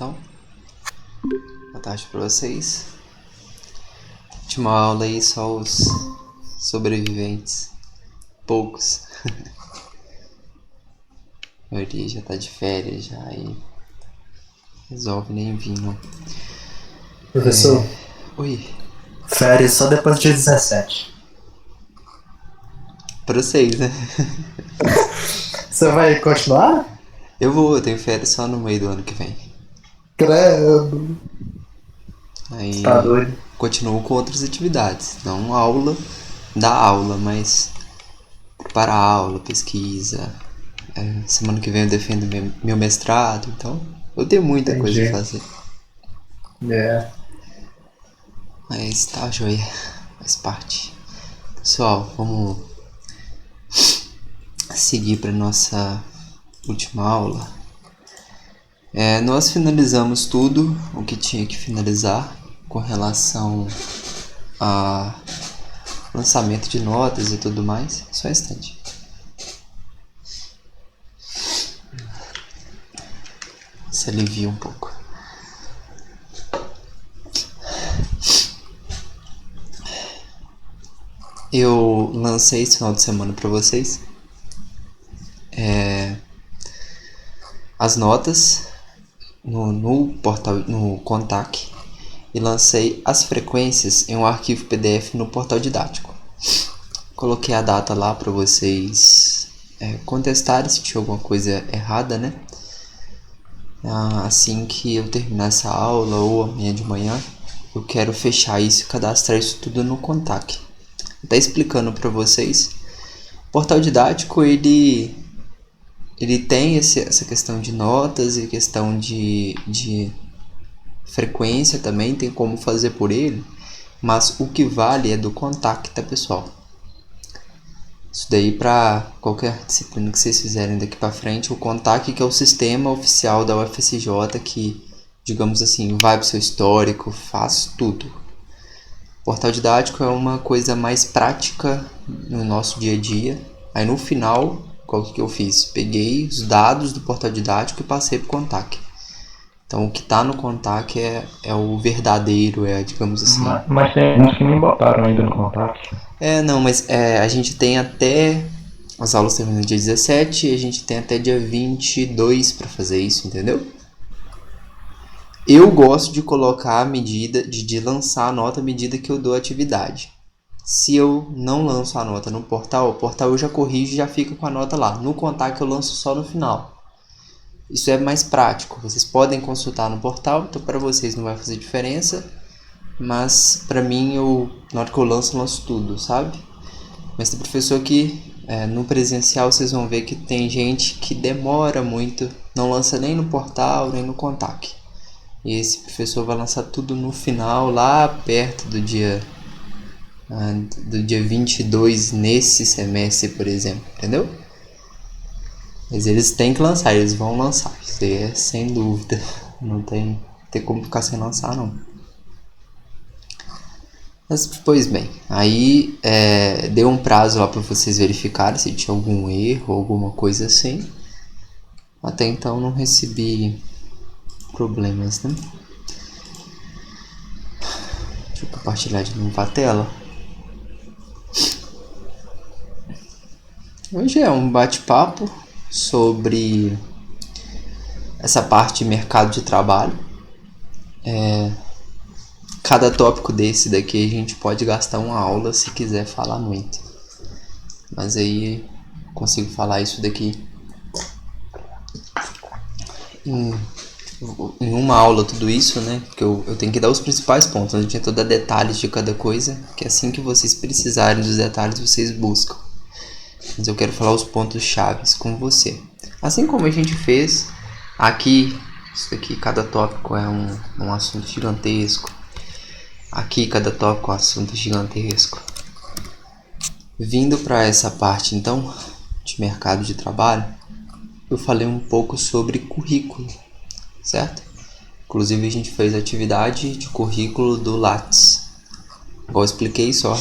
então. Boa tarde pra vocês. Última aula aí, só os sobreviventes. Poucos. A maioria já tá de férias já e resolve nem vir, não. Professor, Oi, férias só depois do dia 17. pra vocês, né? Você vai continuar? Eu tenho férias só no meio do ano que vem. Credo. Você tá Aí doido? continuo com outras atividades. Não aula da aula, mas para aula, pesquisa. Semana que vem eu defendo meu mestrado, então eu tenho muita coisa a Entendi. fazer. É. Mas tá joia, faz parte. Pessoal, vamos seguir para nossa última aula. Nós finalizamos tudo o que tinha que finalizar com relação a lançamento de notas e tudo mais. Só um instante. Se alivia um pouco. Eu lancei esse final de semana para vocês as notas no portal, no Contact, e lancei as frequências em um arquivo PDF no portal didático. Coloquei a data lá para vocês contestarem se tinha alguma coisa errada, né? Assim que eu terminar essa aula ou amanhã de manhã, eu quero fechar isso e cadastrar isso tudo no Contact. Tá explicando para vocês. O portal didático ele tem essa questão de notas e questão de frequência também, tem como fazer por ele, mas o que vale é do Contact, tá, pessoal? Isso daí para qualquer disciplina que vocês fizerem daqui para frente, o Contact, que é o sistema oficial da UFSJ que, digamos assim, vai pro seu histórico, faz tudo. O portal didático é uma coisa mais prática no nosso dia a dia. Aí no final, qual que eu fiz? Peguei os dados do portal didático e passei pro Contact. Então o que está no Contact é o verdadeiro, digamos assim. Mas tem uns que nem botaram ainda no contato. Não, mas a gente tem até. As aulas terminam dia 17 e a gente tem até dia 22 para fazer isso, entendeu? Eu gosto de colocar a medida, de lançar a nota à medida que eu dou a atividade. Se eu não lanço a nota no portal, o portal eu já corrijo e já fica com a nota lá. No Contact eu lanço só no final. Isso é mais prático. Vocês podem consultar no portal, então para vocês não vai fazer diferença. Mas para mim, na hora que eu lanço tudo, sabe? Mas tem professor que no presencial vocês vão ver que tem gente que demora muito, não lança nem no portal, nem no Contact. E esse professor vai lançar tudo no final, lá perto do dia 22 nesse semestre, por exemplo, entendeu? Mas eles têm que lançar, eles vão lançar, isso aí é sem dúvida, não tem como ficar sem lançar não. Mas, pois bem, aí deu um prazo lá para vocês verificarem se tinha algum erro, alguma coisa assim. Até então não recebi problemas, né? Deixa eu compartilhar de novo a tela. Hoje é um bate-papo sobre essa parte de mercado de trabalho. Cada tópico desse daqui a gente pode gastar uma aula se quiser falar muito. Mas aí consigo falar isso daqui em uma aula, tudo isso, né? Porque eu tenho que dar os principais pontos, a gente tem que dar detalhes de cada coisa, que assim que vocês precisarem dos detalhes, vocês buscam. Mas eu quero falar os pontos chaves com você. Assim como a gente fez aqui, isso aqui, cada tópico é um assunto gigantesco. Aqui, cada tópico é um assunto gigantesco. Vindo para essa parte, então, de mercado de trabalho, eu falei um pouco sobre currículo, certo? Inclusive, a gente fez atividade de currículo do Lattes. Igual eu expliquei, só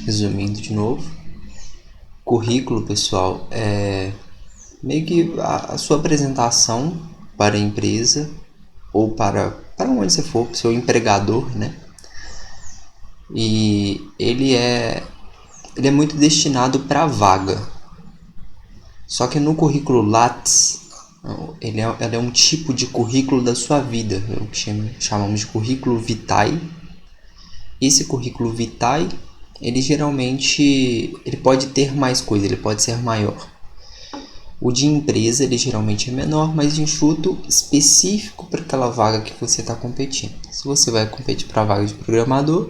resumindo de novo. Currículo, pessoal, é meio que a sua apresentação para a empresa ou para onde você for, seu empregador, né? E ele é muito destinado para vaga. Só que no currículo Lattes, ele é um tipo de currículo da sua vida, o que chamamos de currículo vitae. Esse currículo vitae, ele geralmente ele pode ter mais coisa, ele pode ser maior. O de empresa, ele geralmente é menor, mais enxuto, específico para aquela vaga que você está competindo. Se você vai competir para a vaga de programador,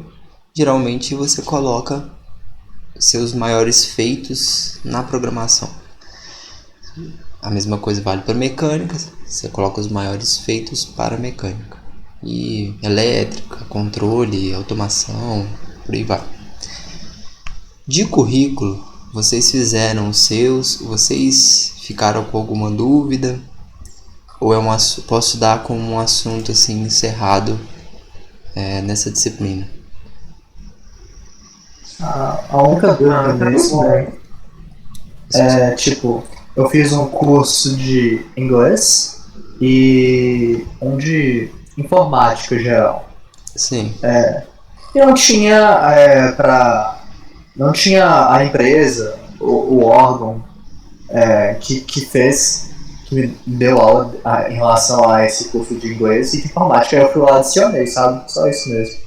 geralmente você coloca seus maiores feitos na programação. A mesma coisa vale para mecânica, você coloca os maiores feitos para mecânica. E elétrica, controle, automação, por aí vai. De currículo, vocês fizeram os seus, vocês ficaram com alguma dúvida? Ou posso dar como um assunto assim encerrado nessa disciplina? A única dúvida mesmo é tipo, eu fiz um curso de inglês e um de informática geral. Sim. E não tinha não tinha a empresa, o órgão que me deu aula em relação a esse curso de inglês e de informática. Aí eu fui lá e adicionei, sabe? Só isso mesmo.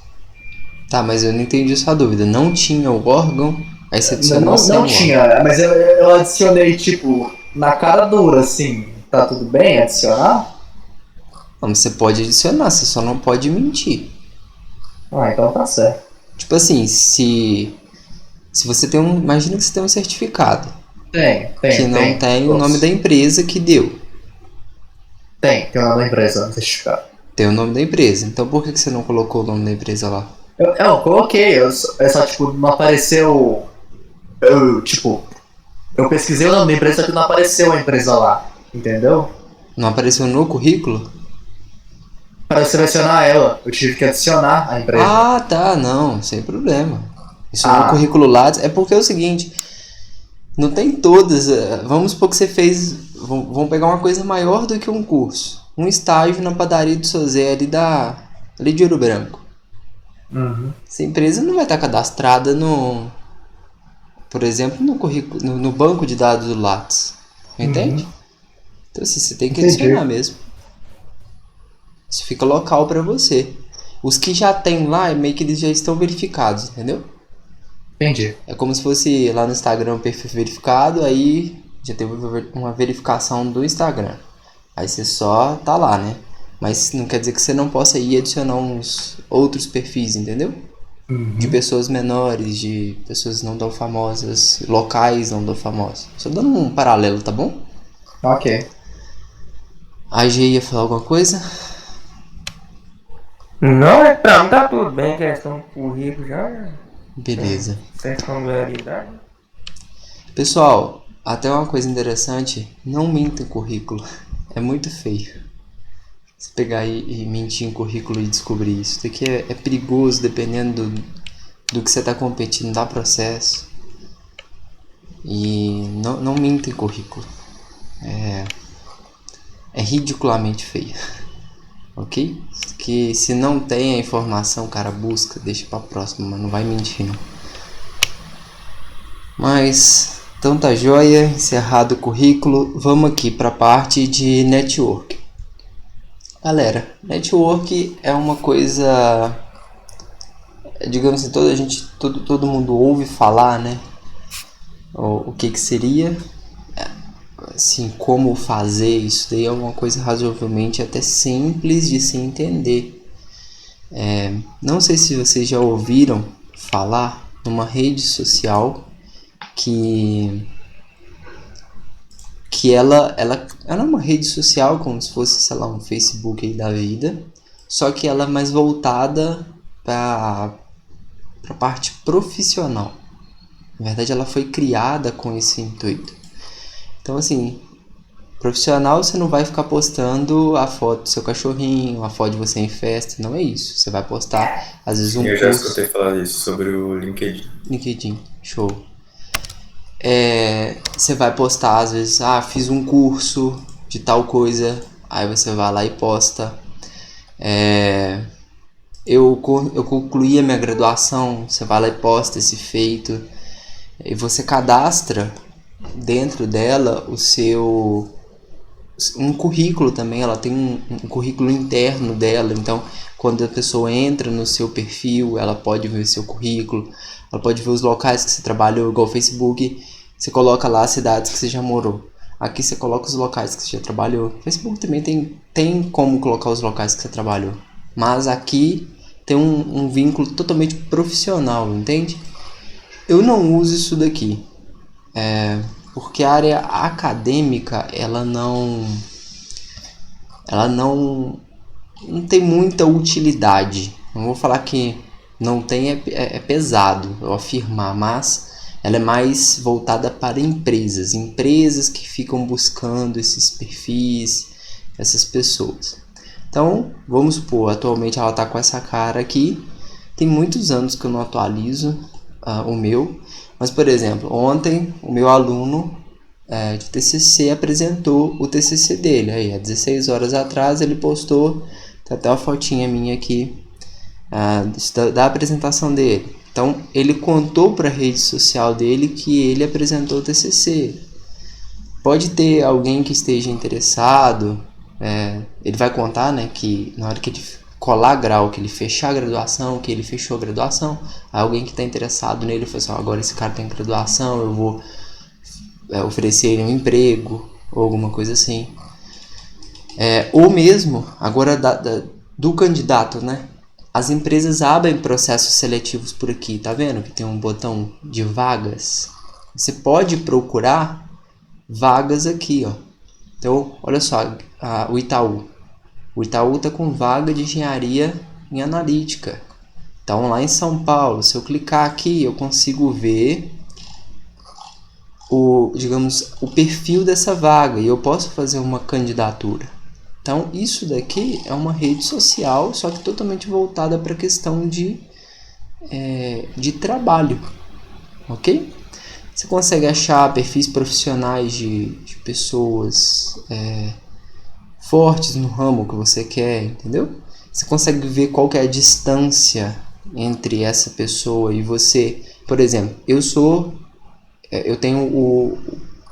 Tá, mas eu não entendi sua dúvida. Não tinha o órgão, aí você adicionou sem o Não órgão. tinha, mas eu adicionei, tipo, na cara dura, assim. Tá tudo bem adicionar? Não, você pode adicionar, você só não pode mentir. Então tá certo. Tipo assim, se você tem imagina que você tem um certificado que não tem o nome da empresa que deu. Tem o nome da empresa no certificado. Tem o nome da empresa, então por que você não colocou o nome da empresa lá? Eu coloquei, só tipo, não apareceu. Eu pesquisei o nome da empresa, só que não apareceu a empresa lá, entendeu? Não apareceu no currículo? Para selecionar ela, eu tive que adicionar a empresa. Ah, tá, não, sem problema. Isso no currículo Lattes é porque é o seguinte, não tem todas, vamos supor que você fez, vamos pegar uma coisa maior do que um curso, um estágio na padaria do seu Zé ali de Ouro Branco. Uhum. Essa empresa não vai estar cadastrada por exemplo, no currículo, no banco de dados do Lattes, entende? Então assim, você tem que adicionar mesmo. Isso fica local para você. Os que já tem lá, meio que eles já estão verificados, entendeu? Entendi. É como se fosse lá no Instagram um perfil verificado, aí já teve uma verificação do Instagram. Aí você só tá lá, né? Mas não quer dizer que você não possa ir adicionar uns outros perfis, entendeu? De pessoas menores, de pessoas não tão famosas, locais não tão famosos. Só dando um paralelo, tá bom? Ok. A G ia falar alguma coisa? Não, pra mim tá tudo bem, questão do currículo já. Beleza. Tem familiaridade. Pessoal, até uma coisa interessante, não minta em currículo. É muito feio. Você pegar e mentir em currículo e descobrir isso. Isso aqui é perigoso dependendo do que você está competindo, dá processo. E não minta em currículo. É ridiculamente feio. Ok? Que se não tem a informação, cara, busca, deixa pra próxima, mas não vai mentir não. Mas, então tá joia, encerrado o currículo, vamos aqui pra parte de network. Galera, network é uma coisa, digamos assim, todo mundo ouve falar, né? O que seria, assim, como fazer isso daí é uma coisa razoavelmente até simples de se entender. Não sei se vocês já ouviram falar numa rede social que ela é uma rede social como se fosse, sei lá, um Facebook aí da vida, só que ela é mais voltada para a parte profissional. Na verdade, ela foi criada com esse intuito. Então, assim, profissional, você não vai ficar postando a foto do seu cachorrinho, a foto de você em festa, não é isso. Você vai postar, às vezes, um Eu já post. escutei falar isso sobre o LinkedIn. LinkedIn, show. Você vai postar, às vezes, fiz um curso de tal coisa, aí você vai lá e posta. Eu concluí a minha graduação, você vai lá e posta esse feito, e você cadastra dentro dela um currículo também. Ela tem um currículo interno dela, então quando a pessoa entra no seu perfil, ela pode ver seu currículo, ela pode ver os locais que você trabalhou, igual o Facebook, você coloca lá as cidades que você já morou. Aqui você coloca os locais que você já trabalhou. O Facebook também tem como colocar os locais que você trabalhou, mas aqui tem um vínculo totalmente profissional, entende? Eu não uso isso daqui, porque a área acadêmica ela não tem muita utilidade. Não vou falar que não tem, é pesado eu afirmar, mas ela é mais voltada para empresas que ficam buscando esses perfis, essas pessoas. Então, vamos supor, atualmente ela está com essa cara aqui. Tem muitos anos que eu não atualizo o meu, mas, por exemplo, ontem o meu aluno de TCC apresentou o TCC dele. Aí, há 16 horas atrás ele postou, tem até uma fotinha minha aqui da apresentação dele. Então, ele contou para a rede social dele que ele apresentou o TCC. Pode ter alguém que esteja interessado, ele vai contar, né, que na hora que ele colar grau, que ele fechar a graduação, que ele fechou a graduação, alguém que está interessado nele fala assim, agora esse cara tem graduação, eu vou oferecer ele um emprego, ou alguma coisa assim. Ou mesmo, agora do candidato, né? As empresas abrem processos seletivos por aqui, tá vendo? Que tem um botão de vagas. Você pode procurar vagas aqui, ó. Então, olha só, o Itaú. O Itaú tá com vaga de engenharia em analítica. Então, lá em São Paulo, se eu clicar aqui, eu consigo ver o perfil dessa vaga e eu posso fazer uma candidatura. Então, isso daqui é uma rede social, só que totalmente voltada para a questão de trabalho, ok? Você consegue achar perfis profissionais de pessoas fortes no ramo que você quer, entendeu? Você consegue ver qual que é a distância entre essa pessoa e você. Por exemplo, eu tenho o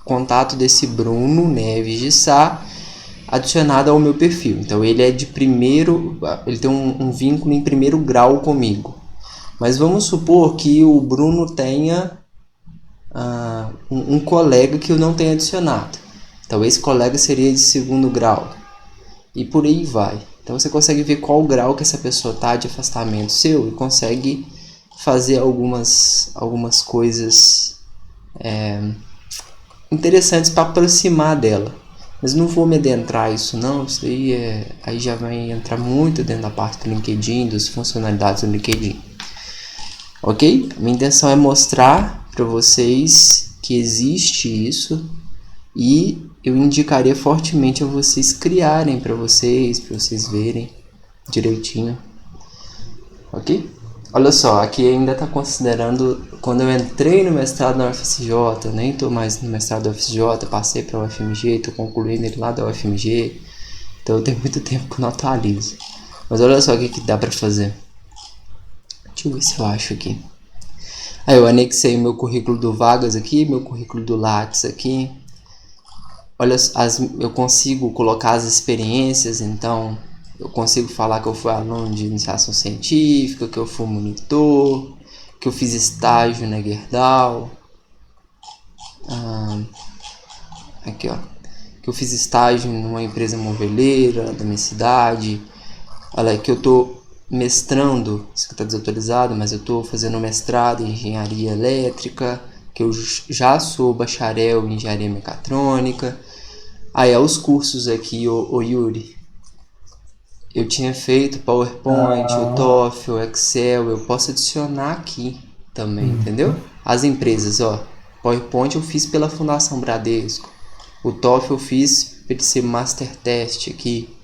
contato desse Bruno Neves de Sá adicionado ao meu perfil. Então ele é ele tem um vínculo em primeiro grau comigo. Mas vamos supor que o Bruno tenha um colega que eu não tenha adicionado. Então esse colega seria de segundo grau. E por aí vai. Então você consegue ver qual grau que essa pessoa está de afastamento seu e consegue fazer algumas coisas interessantes para aproximar dela. Mas não vou me adentrar isso não, isso aí já vai entrar muito dentro da parte do LinkedIn, das funcionalidades do LinkedIn. Ok? Minha intenção é mostrar para vocês que existe isso e eu indicaria fortemente a vocês criarem para vocês verem direitinho. Ok? Olha só, aqui ainda está considerando, quando eu entrei no mestrado na UFSJ, nem estou mais no mestrado da UFSJ, passei para a UFMG, estou concluindo ele lá da UFMG, então eu tenho muito tempo que eu não atualizo. Mas olha só o que dá para fazer. Deixa eu ver se eu acho aqui. Aí eu anexei meu currículo do Vagas aqui, meu currículo do Lattes aqui. Olha, eu consigo colocar as experiências, então eu consigo falar que eu fui aluno de iniciação científica, que eu fui monitor, que eu fiz estágio na Gerdau. Aqui, ó. Que eu fiz estágio numa empresa moveleira da minha cidade. Olha, que eu tô mestrando, isso aqui tá desatualizado, mas eu tô fazendo mestrado em engenharia elétrica, que eu já sou bacharel em engenharia mecatrônica. Aí, os cursos aqui, o Yuri. Eu tinha feito PowerPoint, o TOEFL, o Excel, eu posso adicionar aqui também, entendeu? As empresas, ó, PowerPoint eu fiz pela Fundação Bradesco, o TOEFL eu fiz para esse Master Test aqui.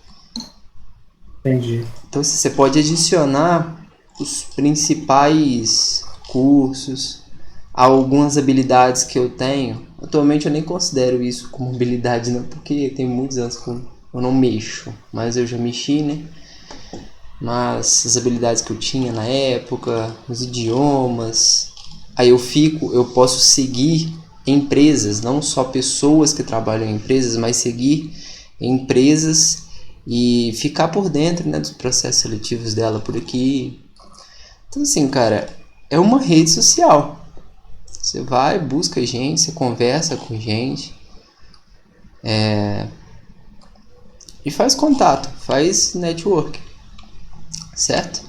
Entendi. Então você pode adicionar os principais cursos, algumas habilidades que eu tenho. Atualmente eu nem considero isso como habilidade não, porque tem muitos anos que eu não mexo, mas eu já mexi, né? mas as habilidades que eu tinha na época, os idiomas. Aí eu posso seguir empresas, não só pessoas que trabalham em empresas, mas seguir empresas e ficar por dentro, né, dos processos seletivos dela por aqui. Então assim, cara, é uma rede social. Você vai, busca gente, você conversa com gente, e faz contato, faz network, certo?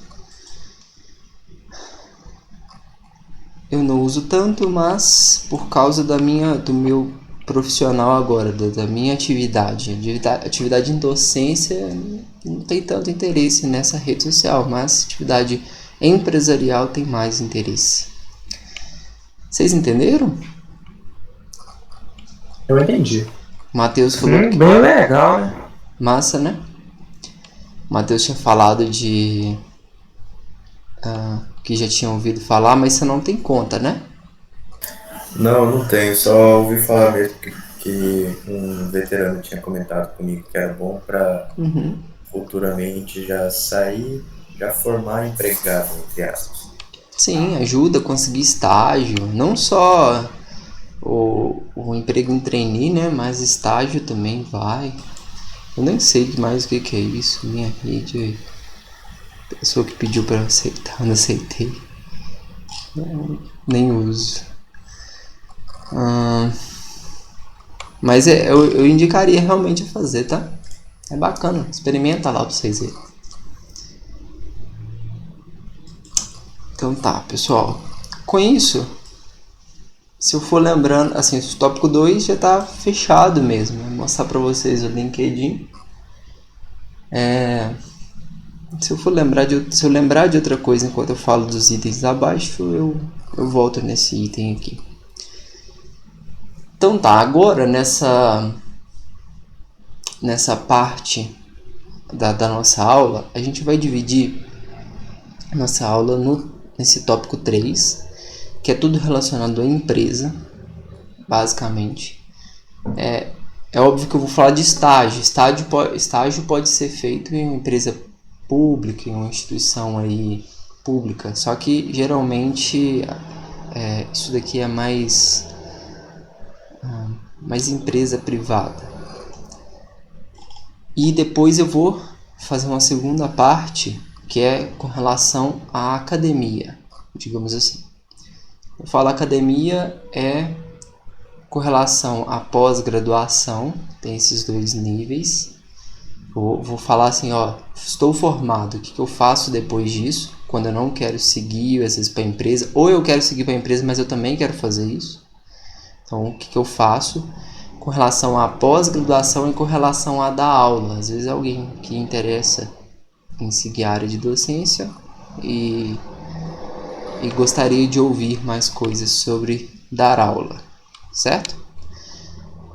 Eu não uso tanto, mas por causa do meu profissional agora, da minha atividade em docência, não tem tanto interesse nessa rede social, mas atividade empresarial tem mais interesse. Vocês entenderam? Eu entendi. Matheus falou que... Bem legal, né? Massa, né? Matheus tinha falado que já tinha ouvido falar, mas você não tem conta, né? Não tenho, só ouvi falar mesmo que um veterano tinha comentado comigo que era bom para futuramente já sair, já formar empregado, entre aspas. Sim, ajuda a conseguir estágio, não só o emprego em trainee, né? Mas estágio também vai. Eu nem sei mais o que é isso, minha rede. Pessoa que pediu para aceitar, eu não aceitei. Nem uso. Mas eu indicaria realmente a fazer, tá? É bacana, experimenta lá pra vocês verem. Então tá, pessoal. Com isso, se eu for lembrando, assim, o tópico 2 já tá fechado mesmo. Vou mostrar pra vocês o LinkedIn. Se eu lembrar de outra coisa enquanto eu falo dos itens abaixo, eu volto nesse item aqui. Então tá, agora nessa parte da nossa aula, a gente vai dividir nossa aula nesse tópico 3, que é tudo relacionado à empresa, basicamente. É óbvio que eu vou falar de estágio. Estágio pode ser feito em uma empresa pública, em uma instituição aí pública, só que geralmente isso daqui é mais empresa privada. E depois eu vou fazer uma segunda parte que é com relação à academia, digamos assim. Eu falo academia com relação à pós-graduação, tem esses dois níveis. Vou falar assim, estou formado, o que eu faço depois disso, quando eu não quero seguir, às vezes, para a empresa, ou eu quero seguir para a empresa, mas eu também quero fazer isso. Então, o que eu faço com relação à pós-graduação e com relação a dar aula. Às vezes alguém que interessa em seguir a área de docência e gostaria de ouvir mais coisas sobre dar aula, certo?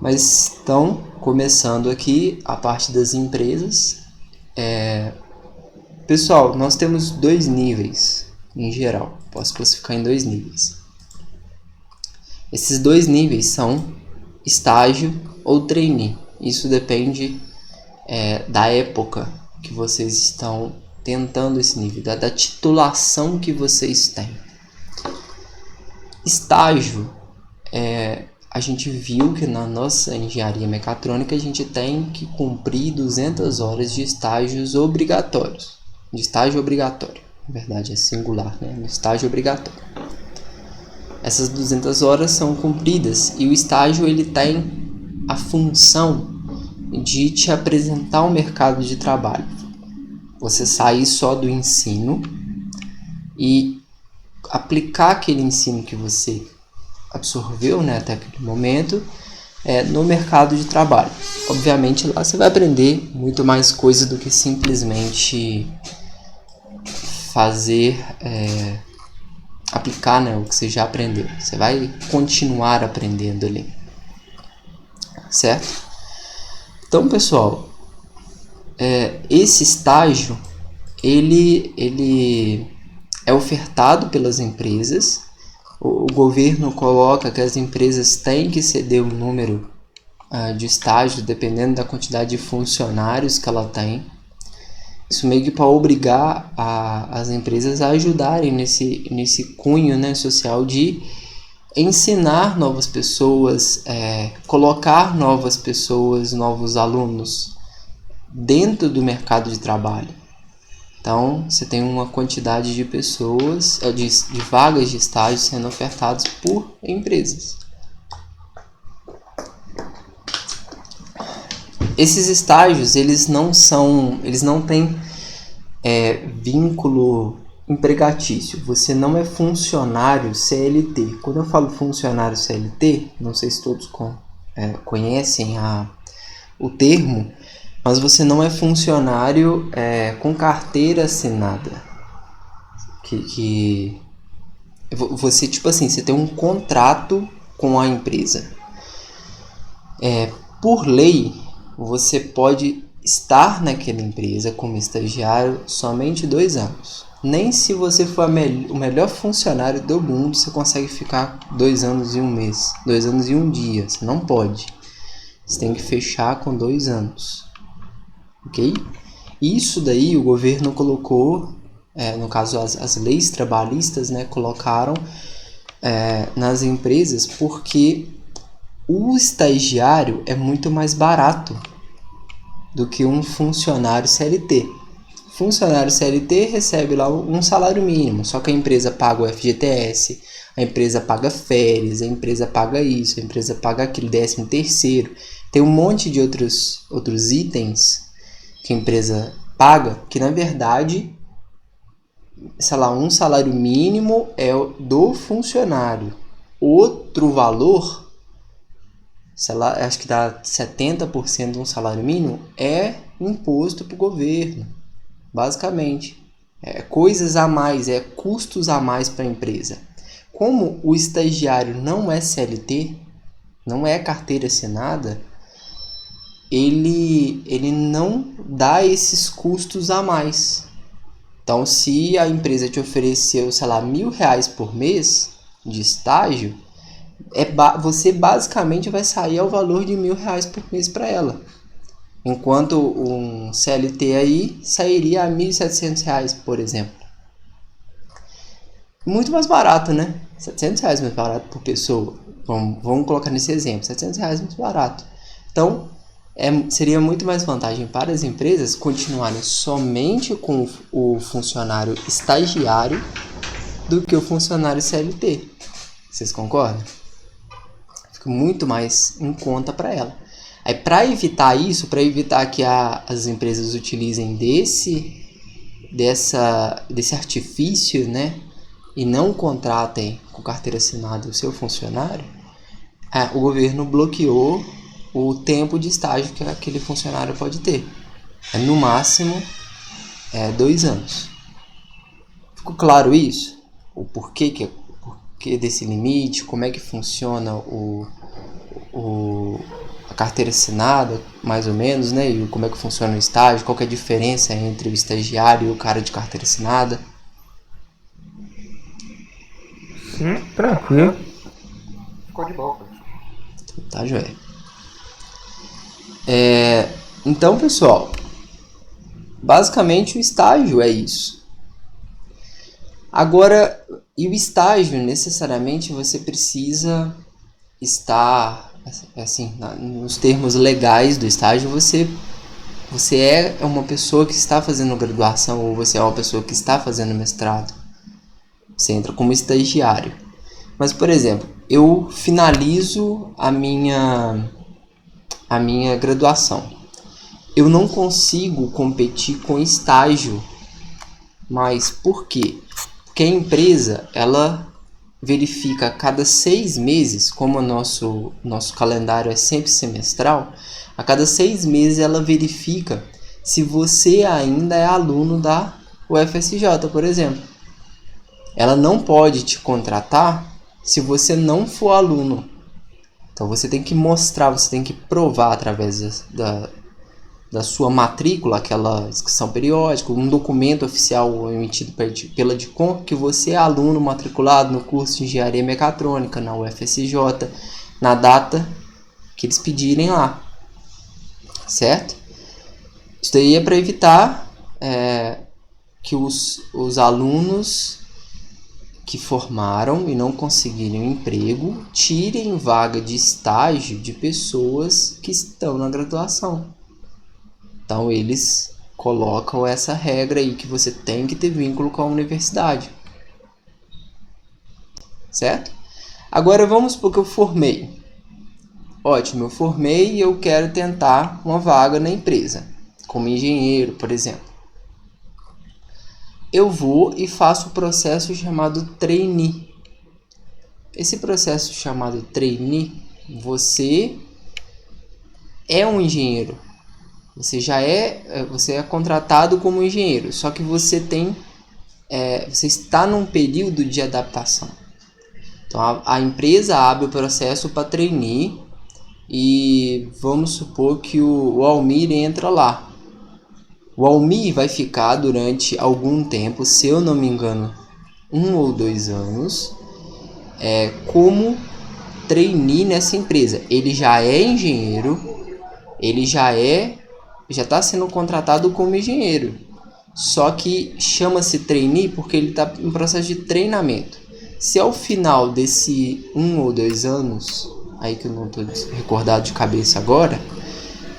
Mas então, começando aqui a parte das empresas. Pessoal, nós temos 2 níveis em geral. Posso classificar em 2 níveis. Esses 2 níveis são estágio ou trainee. Isso depende da época que vocês estão tentando esse nível, da titulação que vocês têm. Estágio, a gente viu que na nossa engenharia mecatrônica a gente tem que cumprir 200 horas de estágios obrigatórios. De estágio obrigatório, na verdade é singular, né? No estágio obrigatório. Essas 200 horas são cumpridas e o estágio ele tem a função de te apresentar o mercado de trabalho. Você sair só do ensino e aplicar aquele ensino que você absorveu, né, até aquele momento, no mercado de trabalho. Obviamente lá você vai aprender muito mais coisa do que simplesmente aplicar, né, o que você já aprendeu. Você vai continuar aprendendo ali, certo? Então, pessoal, esse estágio ele é ofertado pelas empresas. O governo coloca que as empresas têm que ceder um número de estágios dependendo da quantidade de funcionários que ela tem. Isso meio que para obrigar as empresas a ajudarem nesse cunho, né, social de ensinar novas pessoas, colocar novas pessoas, novos alunos dentro do mercado de trabalho. Então, você tem uma quantidade de pessoas, de vagas de estágio sendo ofertadas por empresas. Esses estágios, eles não têm vínculo empregatício. Você não é funcionário CLT. Quando eu falo funcionário CLT, não sei se todos conhecem o termo, mas você não é funcionário com carteira assinada. Você, tipo assim, você tem um contrato com a empresa. Por lei, você pode estar naquela empresa como estagiário somente 2 anos. Nem se você for o melhor funcionário do mundo, você consegue ficar 2 anos e 1 mês, 2 anos e 1 dia. Você não pode. Você tem que fechar com 2 anos. Ok? Isso daí o governo colocou, no caso as leis trabalhistas, né, colocaram nas empresas porque o estagiário é muito mais barato do que um funcionário CLT. Funcionário CLT recebe lá um salário mínimo, só que a empresa paga o FGTS, a empresa paga férias, a empresa paga isso, a empresa paga aquilo, 13º. Tem um monte de outros itens que a empresa paga, que na verdade, sei lá, um salário mínimo é do funcionário. Outro valor, sei lá, acho que dá 70% de um salário mínimo, é imposto para o governo, basicamente. Coisas a mais, custos a mais para a empresa. Como o estagiário não é CLT, não é carteira assinada, ele não dá esses custos a mais. Então, se a empresa te ofereceu, sei lá, R$1.000 por mês de estágio, você basicamente vai sair ao valor de R$1.000 por mês para ela. Enquanto um CLT aí sairia a R$1.700, por exemplo. Muito mais barato, né? R$700 mais barato por pessoa. Vamos colocar nesse exemplo. R$700 mais barato. Então, seria muito mais vantagem para as empresas continuarem somente com o funcionário estagiário do que o funcionário CLT. Vocês concordam? Fica muito mais em conta para ela. Aí, para evitar isso, para evitar que as empresas utilizem desse artifício, né, e não contratem com carteira assinada o seu funcionário, o governo bloqueou o tempo de estágio que aquele funcionário pode ter. No máximo 2 anos. Ficou claro isso? O porquê desse limite, como é que funciona a carteira assinada, mais ou menos, né? E como é que funciona o estágio, qual que é a diferença entre o estagiário e o cara de carteira assinada? Sim, tranquilo. Ficou de boa. Tá, joia. Então, pessoal, basicamente o estágio é isso. Agora, e o estágio, necessariamente, você precisa estar, assim, nos termos legais do estágio, você é uma pessoa que está fazendo graduação ou você é uma pessoa que está fazendo mestrado. Você entra como estagiário. Mas, por exemplo, eu finalizo a minha graduação. Eu não consigo competir com estágio. Mas por quê? Porque a empresa, ela verifica a cada 6 meses, como o nosso calendário é sempre semestral, a cada 6 meses ela verifica se você ainda é aluno da UFSJ, por exemplo. Ela não pode te contratar se você não for aluno. Então você tem que mostrar, você tem que provar através da sua matrícula, aquela inscrição periódica, um documento oficial emitido pela DICOM, que você é aluno matriculado no curso de Engenharia Mecatrônica na UFSJ, na data que eles pedirem lá, certo? Isso daí é para evitar que os alunos que formaram e não conseguiram emprego tirem vaga de estágio de pessoas que estão na graduação. Então eles colocam essa regra aí que você tem que ter vínculo com a universidade. Certo? Agora vamos supor que eu formei. Ótimo, eu formei e eu quero tentar uma vaga na empresa, como engenheiro, por exemplo. Eu vou e faço o processo chamado trainee. Esse processo chamado trainee, você é um engenheiro. Você é contratado como engenheiro, só que você está num período de adaptação. Então a empresa abre o processo para trainee e vamos supor que o Almir entra lá. O Almir vai ficar durante algum tempo, se eu não me engano, 1 ou 2 anos, como trainee nessa empresa. Ele já é engenheiro, ele já está sendo contratado como engenheiro. Só que chama-se trainee porque ele está em processo de treinamento. Se ao final desse 1 ou 2 anos, aí que eu não estou recordado de cabeça agora,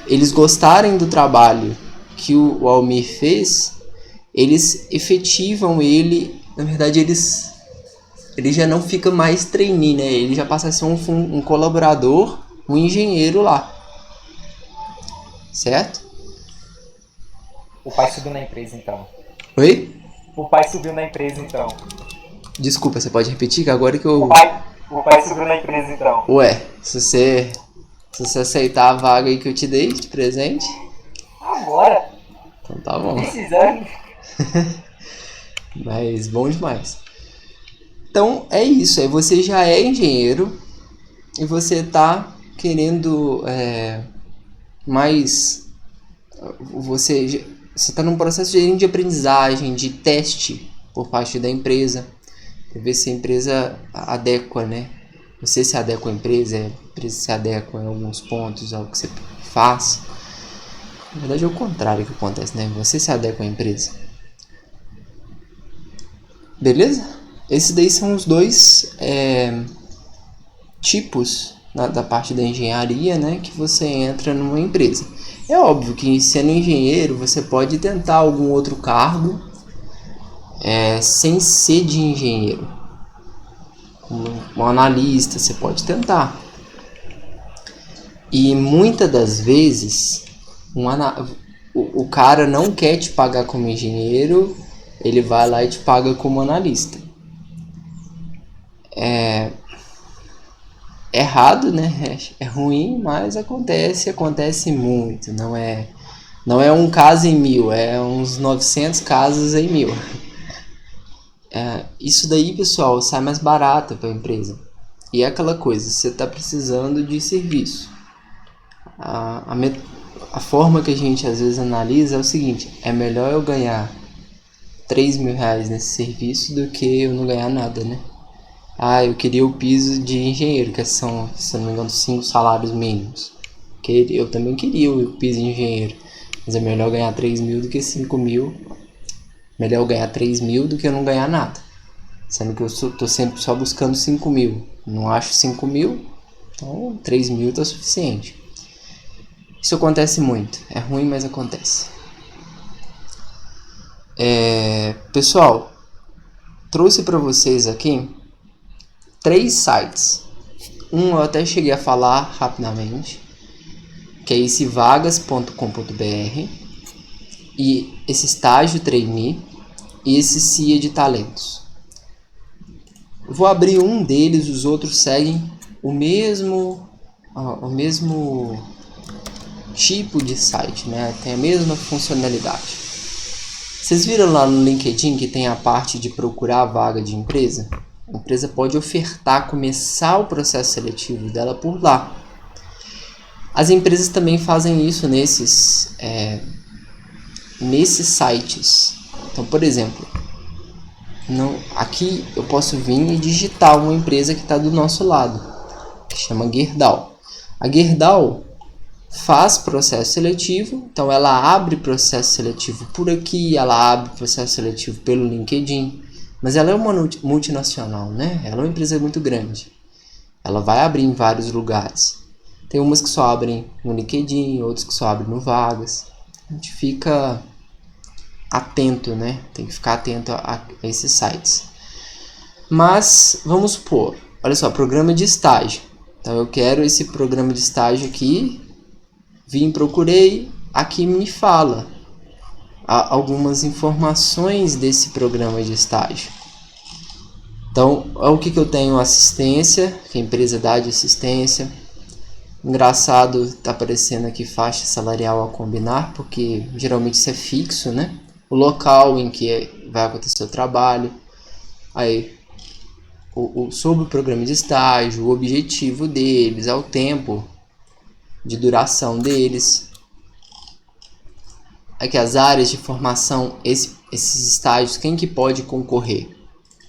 eles gostarem do trabalho que o Almir fez, eles efetivam ele. Na verdade, ele já não fica mais trainee, né? Ele já passa a ser um colaborador, um engenheiro lá. Certo? O pai subiu na empresa, então. Oi? O pai subiu na empresa, então. Desculpa, você pode repetir que agora que eu... O pai subiu na empresa, então. Ué, se você aceitar a vaga aí que eu te dei de presente... Agora? Então tá bom. Precisando. Mas bom demais. Então é isso, aí você já é engenheiro e você tá querendo mais... Você está num processo de aprendizagem, de teste por parte da empresa, para ver se a empresa adequa, né? Você se adequa à empresa, a empresa se adequa em alguns pontos ao que você faz. Na verdade é o contrário que acontece, né? Você se adequa à empresa. Beleza? Esses daí são os dois tipos da parte da engenharia, né? Que você entra numa empresa. É óbvio que sendo engenheiro você pode tentar algum outro cargo sem ser de engenheiro. Como um analista você pode tentar. E muitas das vezes o cara não quer te pagar como engenheiro, ele vai lá e te paga como analista. É errado, né? É ruim, mas acontece muito. Não é um caso em 1000, é uns 900 casos em 1000. Isso daí, pessoal, sai mais barato para a empresa. E é aquela coisa, você está precisando de serviço. A forma que a gente às vezes analisa é o seguinte: é melhor eu ganhar 3 mil reais nesse serviço do que eu não ganhar nada, né? Eu queria o piso de engenheiro, que são, se não me engano, 5 salários mínimos. Eu também queria o piso de engenheiro, mas é melhor ganhar 3 mil do que 5 mil. Melhor eu ganhar 3 mil do que eu não ganhar nada. Sendo que eu estou sempre só buscando 5 mil. Não acho 5 mil, então 3 mil está suficiente. Isso acontece muito. É ruim, mas acontece. Pessoal, trouxe para vocês aqui 3 sites. Eu até cheguei a falar rapidamente, que é esse vagas.com.br e esse estágio trainee e esse CIA de talentos. Eu vou abrir um deles, os outros seguem o mesmo tipo de site, né? Tem a mesma funcionalidade. Vocês viram lá no LinkedIn que tem a parte de procurar a vaga de empresa? A empresa pode ofertar, começar o processo seletivo dela por lá. As empresas também fazem isso nesses sites. Então, por exemplo, aqui eu posso vir e digitar uma empresa que está do nosso lado, que chama Gerdau. A Gerdau faz processo seletivo, então ela abre processo seletivo por aqui, ela abre processo seletivo pelo LinkedIn, mas ela é uma multinacional, né? Ela é uma empresa muito grande. Ela vai abrir em vários lugares. Tem umas que só abrem no LinkedIn, outras que só abrem no Vagas. A gente fica atento, né? Tem que ficar atento a esses sites. Mas, vamos supor, olha só, programa de estágio. Então eu quero esse programa de estágio aqui, procurei, aqui me fala algumas informações desse programa de estágio. Então, o que eu tenho? Assistência, que a empresa dá de assistência. Engraçado, tá aparecendo aqui faixa salarial a combinar, porque geralmente isso é fixo, né? O local em que vai acontecer o trabalho. Aí, sobre o programa de estágio, o objetivo deles, o tempo de duração deles. Aqui as áreas de formação, esses estágios, quem que pode concorrer?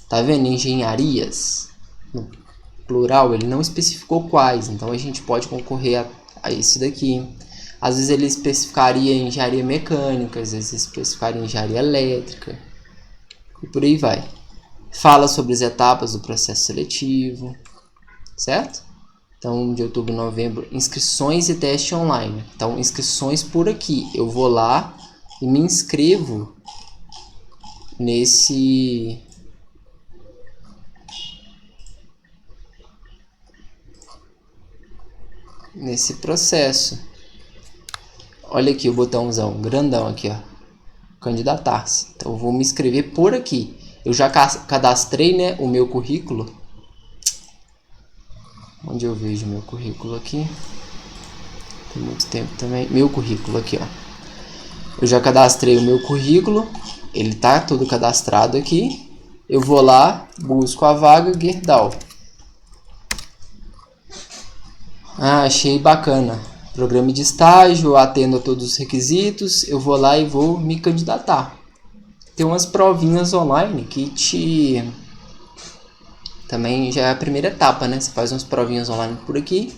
Tá vendo? Engenharias, no plural, ele não especificou quais, então a gente pode concorrer a esse daqui. Às vezes ele especificaria engenharia mecânica, às vezes especificaria engenharia elétrica, e por aí vai. Fala sobre as etapas do processo seletivo, certo? Então, de outubro a novembro, inscrições e teste online. Então, inscrições por aqui. Eu vou lá e me inscrevo nesse processo. Olha aqui o botãozão grandão aqui, ó, candidatar-se. Então eu vou me inscrever por aqui. Eu já cadastrei, né, o meu currículo. Onde eu vejo meu currículo aqui? Tem muito tempo também. Meu currículo aqui, ó. Eu já cadastrei o meu currículo. Ele tá todo cadastrado aqui. Eu vou lá, busco a vaga Gerdau. Achei bacana. Programa de estágio, atendo a todos os requisitos. Eu vou lá e vou me candidatar. Tem umas provinhas online que também já é a primeira etapa, né? Você faz umas provinhas online por aqui.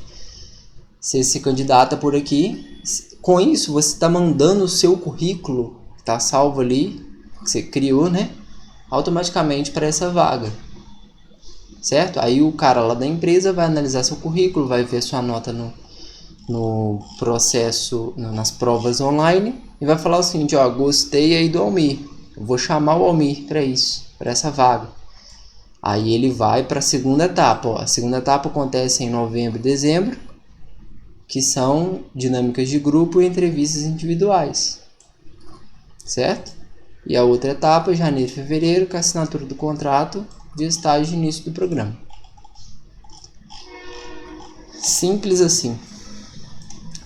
Você se candidata por aqui. Com isso, você está mandando o seu currículo, que está salvo ali, que você criou, né? Automaticamente para essa vaga. Certo? Aí o cara lá da empresa vai analisar seu currículo, vai ver sua nota no processo, nas provas online, e vai falar o seguinte, ó, gostei aí do Almir, eu vou chamar o Almir para isso, para essa vaga. Aí ele vai para a segunda etapa, ó. A segunda etapa acontece em novembro e dezembro, que são dinâmicas de grupo e entrevistas individuais, certo? E a outra etapa, janeiro e fevereiro, com a assinatura do contrato de estágio de início do programa. Simples assim,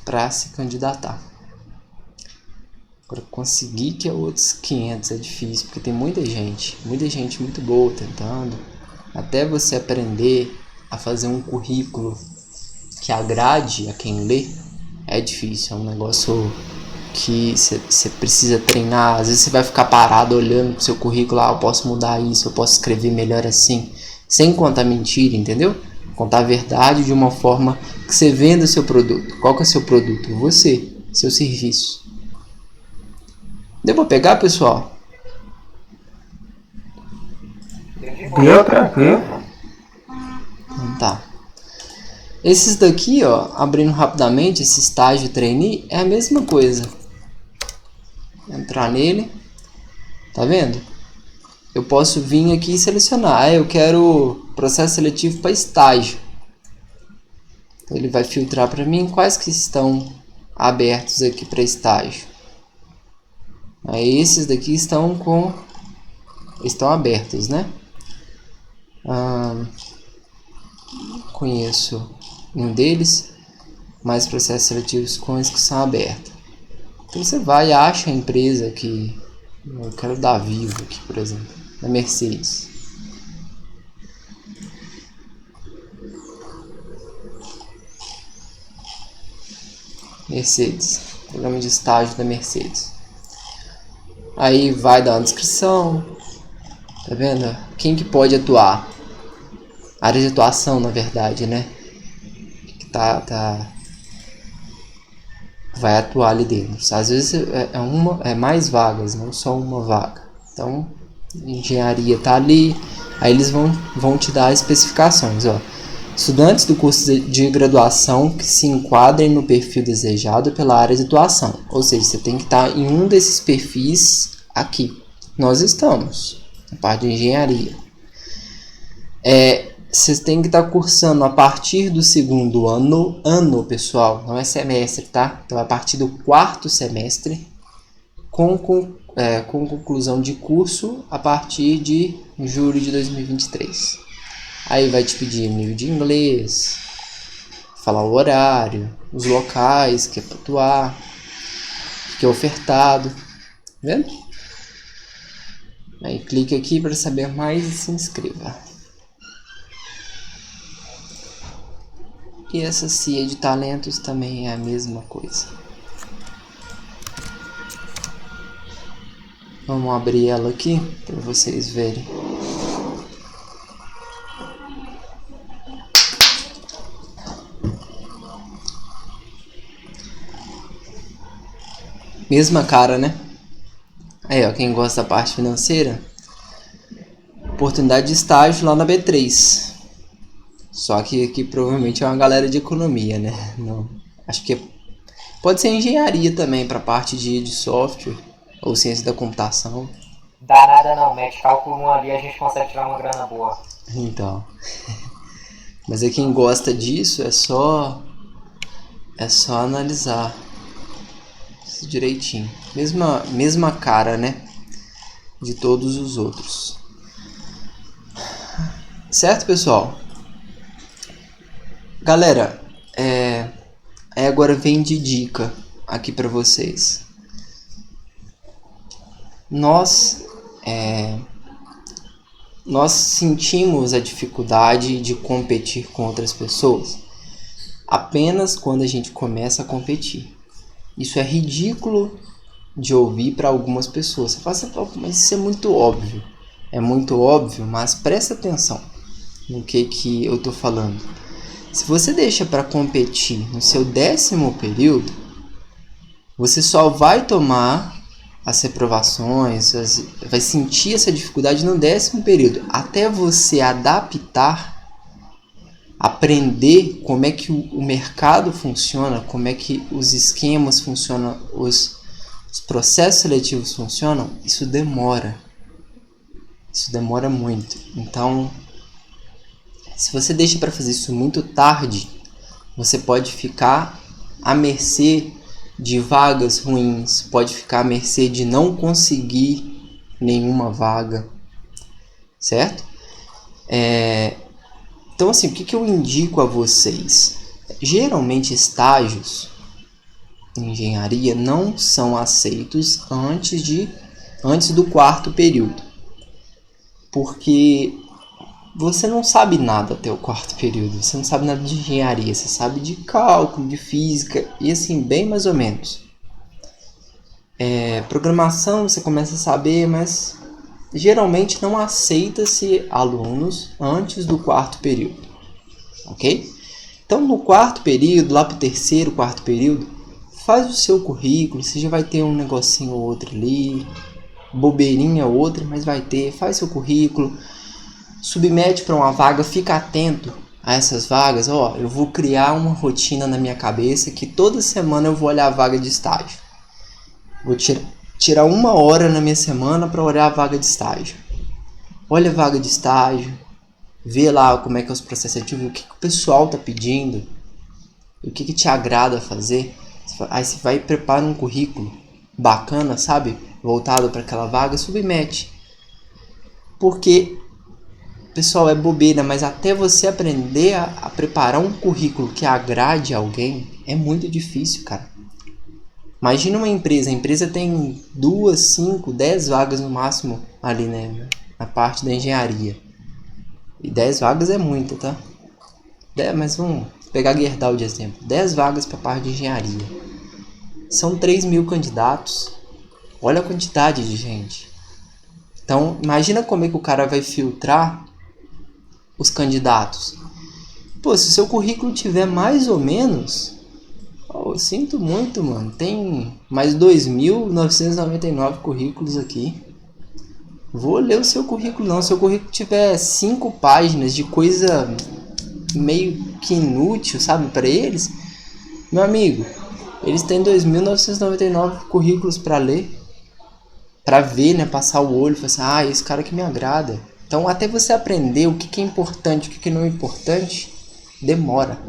para se candidatar. Agora conseguir que é outros 500 é difícil, porque tem muita gente muito boa tentando. Até você aprender a fazer um currículo que agrade a quem lê, é difícil, é um negócio que você precisa treinar. Às vezes você vai ficar parado olhando pro seu currículo, eu posso mudar isso, eu posso escrever melhor assim, sem contar mentira, entendeu? Contar a verdade de uma forma que você venda o seu produto. Qual que é o seu produto? Você, seu serviço. Deu pra pegar, pessoal? Deu, tranquilo. Então tá. Esses daqui, ó, abrindo rapidamente, esse estágio trainee é a mesma coisa. Entrar nele, tá vendo? Eu posso vir aqui e selecionar. Eu quero processo seletivo para estágio. Então, ele vai filtrar para mim quais que estão abertos aqui para estágio. Aí esses daqui estão abertos, né? Conheço um deles, mais processos seletivos com inscrição aberta. Então você vai e acha a empresa que eu quero dar Vivo aqui, por exemplo, da Mercedes. Mercedes, programa de estágio da Mercedes. Aí vai dar uma descrição, tá vendo? Quem que pode atuar? Área de atuação, na verdade, né? Que tá vai atuar ali dentro. Às vezes é mais vagas, não só uma vaga. Então, engenharia tá ali, aí eles vão te dar especificações, ó. Estudantes do curso de graduação que se enquadrem no perfil desejado pela área de atuação. Ou seja, você tem que estar em um desses perfis aqui. Nós estamos, na parte de engenharia. Vocês têm que estar cursando a partir do segundo ano, pessoal, não é semestre, tá? Então, a partir do 4º semestre, com conclusão de curso a partir de julho de 2023. Aí vai te pedir nível de inglês, falar o horário, os locais que é para atuar, que é ofertado, tá vendo? Aí clique aqui para saber mais e se inscreva. E essa CIA de talentos também é a mesma coisa. Vamos abrir ela aqui para vocês verem. Mesma cara, né? Aí, ó, quem gosta da parte financeira, oportunidade de estágio lá na B3. Só que aqui provavelmente é uma galera de economia, né? Não, acho que pode ser engenharia também para parte de software ou ciência da computação. Dá nada não, mete cálculo 1 ali, a gente consegue tirar uma grana boa. Então, mas é quem gosta disso é só analisar isso direitinho. Mesma cara, né? De todos os outros. Certo, pessoal? Galera, aí agora vem de dica aqui para vocês. Nós sentimos a dificuldade de competir com outras pessoas apenas quando a gente começa a competir. Isso é ridículo de ouvir para algumas pessoas. Você fala assim, mas isso é muito óbvio. É muito óbvio, mas presta atenção no que eu tô falando. Se você deixa para competir no seu 10º período, você só vai tomar as reprovações, vai sentir essa dificuldade no 10º período, até você adaptar, aprender como é que o mercado funciona, como é que os esquemas funcionam, os processos seletivos funcionam. Isso demora muito. Então, se você deixa para fazer isso muito tarde, você pode ficar à mercê de vagas ruins, pode ficar à mercê de não conseguir nenhuma vaga, certo? Então, assim, o que eu indico a vocês? Geralmente, estágios em engenharia não são aceitos antes do 4º período, porque você não sabe nada até o 4º período, você não sabe nada de engenharia, você sabe de cálculo, de física e assim, bem mais ou menos. Programação você começa a saber, mas geralmente não aceita-se alunos antes do 4º período, ok? Então no 4º período, lá para o 3º, 4º período, faz o seu currículo, você já vai ter um negocinho ou outro ali, bobeirinha ou outra, mas vai ter, faz seu currículo, submete para uma vaga, fica atento a essas vagas. Eu vou criar uma rotina na minha cabeça que toda semana eu vou olhar a vaga de estágio. Vou tirar 1 hora na minha semana para olhar a vaga de estágio. Olha a vaga de estágio, vê lá como é que é os processos seletivos, o que o pessoal está pedindo, o que te agrada fazer. Aí você vai preparar um currículo bacana, sabe? Voltado para aquela vaga, submete. Porque, pessoal, é bobeira, mas até você aprender a preparar um currículo que agrade alguém, é muito difícil, cara. Imagina uma empresa, a empresa tem 2, 5, 10 vagas no máximo ali, né, na parte da engenharia. E 10 vagas é muito, tá? Mas vamos pegar a Gerdau de exemplo. 10 vagas para a parte de engenharia. São 3.000 candidatos. Olha a quantidade de gente. Então, imagina como é que o cara vai filtrar os candidatos. Se o seu currículo tiver mais ou menos, Oh, eu sinto muito, mano. Tem mais 2.999 currículos aqui. Vou ler o seu currículo não. Se o seu currículo tiver 5 páginas de coisa meio que inútil, sabe, pra eles, meu amigo, eles têm 2.999 currículos pra ler, pra ver, né, passar o olho, falar assim, esse cara que me agrada. Então, até você aprender o que é importante, o que não é importante, demora.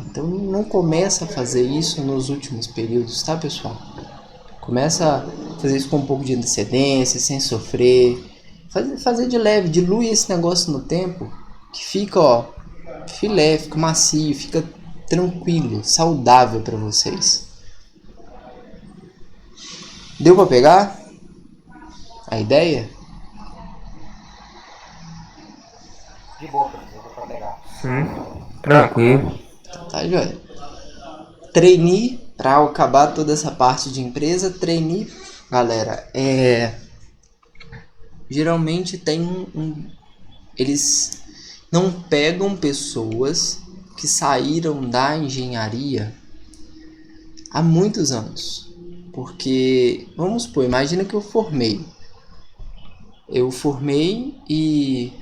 Então, não começa a fazer isso nos últimos períodos, tá, pessoal? Começa a fazer isso com um pouco de antecedência, sem sofrer. Fazer de leve, dilui esse negócio no tempo, que fica, ó, filé, fica macio, fica tranquilo, saudável pra vocês. Deu pra pegar a ideia? De boa, professor, deu pra pegar. Sim, tranquilo. Tá, joia. Trainee, pra acabar toda essa parte de empresa, trainee, galera, geralmente tem eles não pegam pessoas que saíram da engenharia há muitos anos. Porque, vamos supor, imagina que eu formei e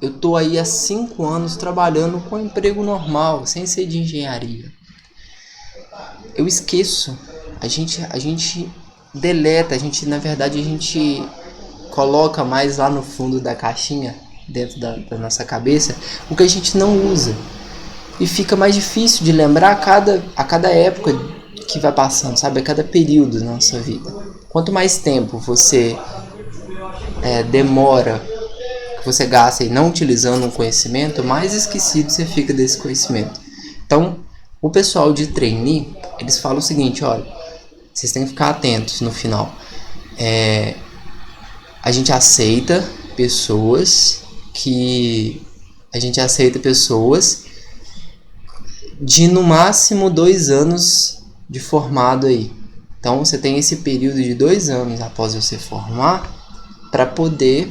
eu tô aí há 5 anos trabalhando com um emprego normal, sem ser de engenharia. Eu esqueço, a gente deleta, na verdade a gente coloca mais lá no fundo da caixinha, dentro da nossa cabeça, o que a gente não usa. E fica mais difícil de lembrar a cada época que vai passando, sabe? A cada período da nossa vida. Quanto mais tempo você demora, que você gasta aí não utilizando um conhecimento, mais esquecido você fica desse conhecimento. Então, o pessoal de trainee, eles falam o seguinte, olha, vocês têm que ficar atentos no final. A gente aceita pessoas de no máximo 2 anos de formado aí. Então você tem esse período de 2 anos após você formar para poder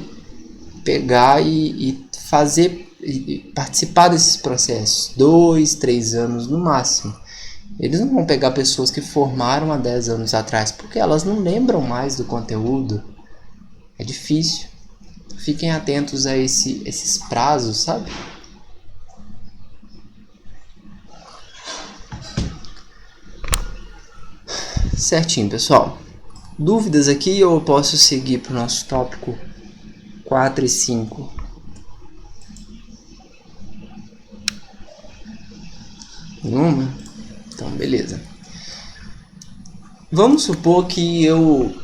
pegar e fazer e participar desses processos. 2, 3 anos no máximo. Eles não vão pegar pessoas que formaram há 10 anos atrás, porque elas não lembram mais do conteúdo. É difícil. Fiquem atentos a esses prazos, sabe? Certinho, pessoal. Dúvidas aqui ou eu posso seguir para o nosso tópico 4 e 5? Nenhuma? Então, beleza. Vamos supor que eu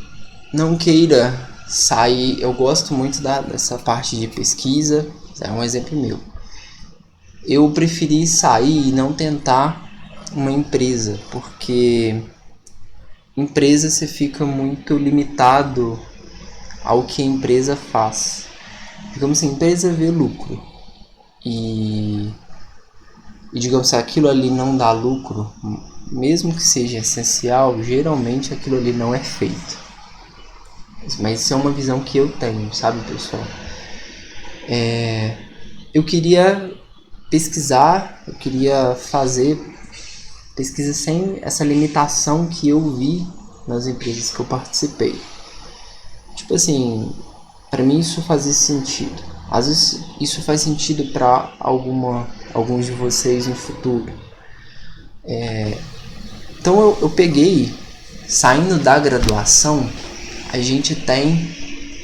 não queira sair. Eu gosto muito dessa parte de pesquisa. É um exemplo meu. Eu preferi sair e não tentar uma empresa, porque empresa você fica muito limitado ao que a empresa faz. Digamos assim, a empresa vê lucro e digamos se aquilo ali não dá lucro, mesmo que seja essencial, geralmente aquilo ali não é feito. Mas isso é uma visão que eu tenho, sabe, pessoal? Eu queria pesquisar, eu queria fazer pesquisa sem essa limitação que eu vi nas empresas que eu participei. Tipo assim, para mim isso fazia sentido. Às vezes isso faz sentido para alguns de vocês no futuro. Então eu peguei, saindo da graduação, a gente tem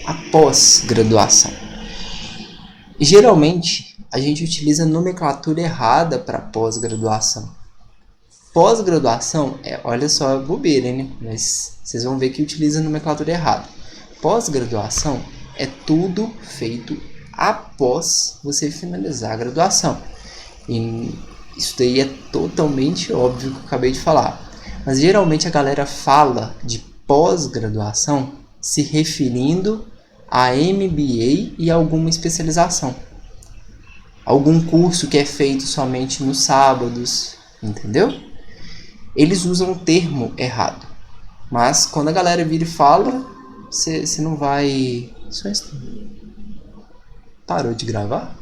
a pós-graduação. E geralmente a gente utiliza nomenclatura errada para pós-graduação. Pós-graduação olha só a bobeira, né? Mas vocês vão ver que utiliza a nomenclatura errada. Pós-graduação é tudo feito após você finalizar a graduação. E isso daí é totalmente óbvio que eu acabei de falar. Mas geralmente a galera fala de pós-graduação se referindo a MBA e alguma especialização. Algum curso que é feito somente nos sábados, entendeu? Eles usam o termo errado. Mas quando a galera vira e fala, você não vai... Só isso. Parou de gravar?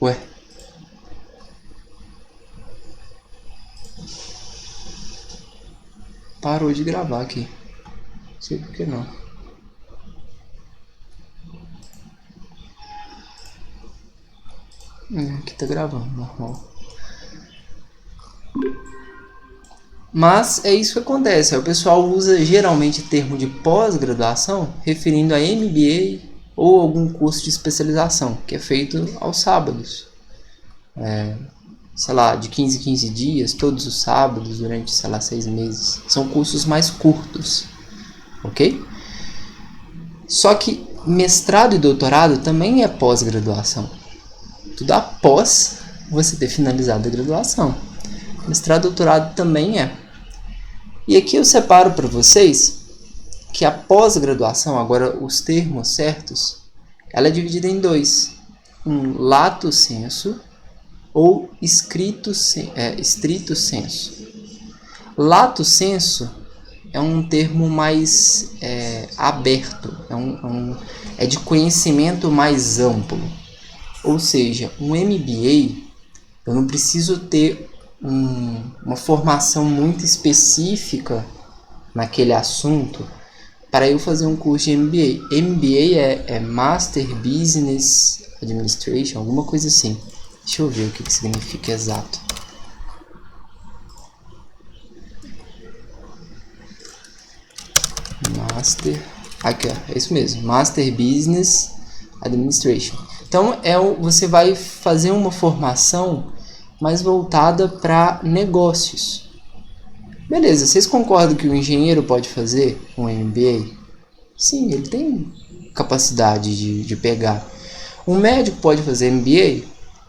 Ué? parou de gravar aqui. Não sei por que não. Aqui tá gravando, normal. Mas é isso que acontece. O pessoal usa geralmente termo de pós-graduação referindo a MBA ou algum curso de especialização, que é feito aos sábados. Sei lá, de 15 em 15 dias, todos os sábados, durante, sei lá, 6 meses. São cursos mais curtos, ok? Só que mestrado e doutorado também é pós-graduação. Tudo após você ter finalizado a graduação. Mestrado e doutorado também é. E aqui eu separo para vocês que a pós-graduação, agora os termos certos, ela é dividida em dois. Um lato sensu ou estrito sensu. Lato sensu é um termo mais aberto, é de conhecimento mais amplo. Ou seja, um MBA, eu não preciso ter uma formação muito específica naquele assunto para eu fazer um curso de MBA. MBA é Master Business Administration, alguma coisa assim. Deixa eu ver o que significa exato. Master... Aqui, ó, é isso mesmo. Master Business Administration. Então, você vai fazer uma formação mais voltada para negócios. Beleza, vocês concordam que o engenheiro pode fazer um MBA? Sim, ele tem capacidade de pegar. Um médico pode fazer MBA?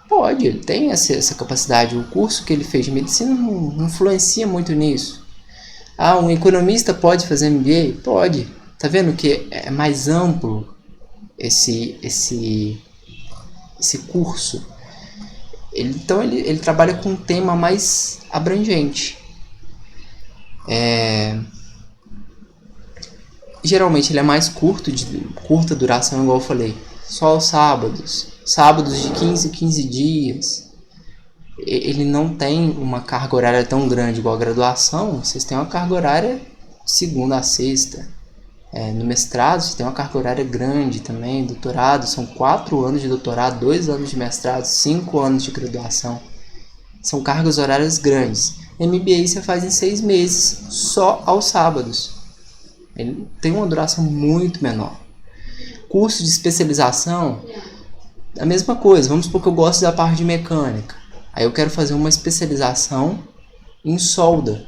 Pode, ele tem essa capacidade. O curso que ele fez de medicina não influencia muito nisso. Um economista pode fazer MBA? Pode. Tá vendo que é mais amplo esse curso? Então ele trabalha com um tema mais abrangente. Geralmente ele é mais curto, de curta duração, igual eu falei. Só aos sábados de 15 em 15 dias. Ele não tem uma carga horária tão grande igual a graduação. Vocês têm uma carga horária segunda a sexta. No mestrado você tem uma carga horária grande também. Doutorado, são 4 anos de doutorado, 2 anos de mestrado, 5 anos de graduação. São cargas horárias grandes. MBA você faz em 6 meses, só aos sábados. Ele tem uma duração muito menor. Curso de especialização, a mesma coisa. Vamos supor que eu gosto da parte de mecânica. Aí eu quero fazer uma especialização em solda.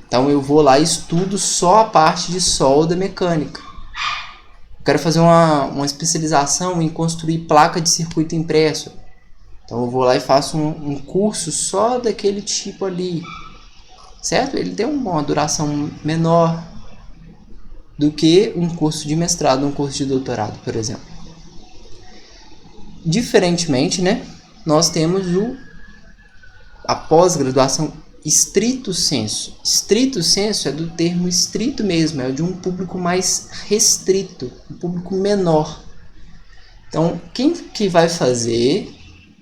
Então eu vou lá e estudo só a parte de solda mecânica. Eu quero fazer uma especialização em construir placa de circuito impresso. Então eu vou lá e faço um curso só daquele tipo ali. Certo? Ele tem uma duração menor do que um curso de mestrado, um curso de doutorado, por exemplo. Diferentemente, né, nós temos a pós-graduação estrito sensu. Estrito sensu é do termo estrito mesmo, é de um público mais restrito, um público menor. Então, quem que vai fazer,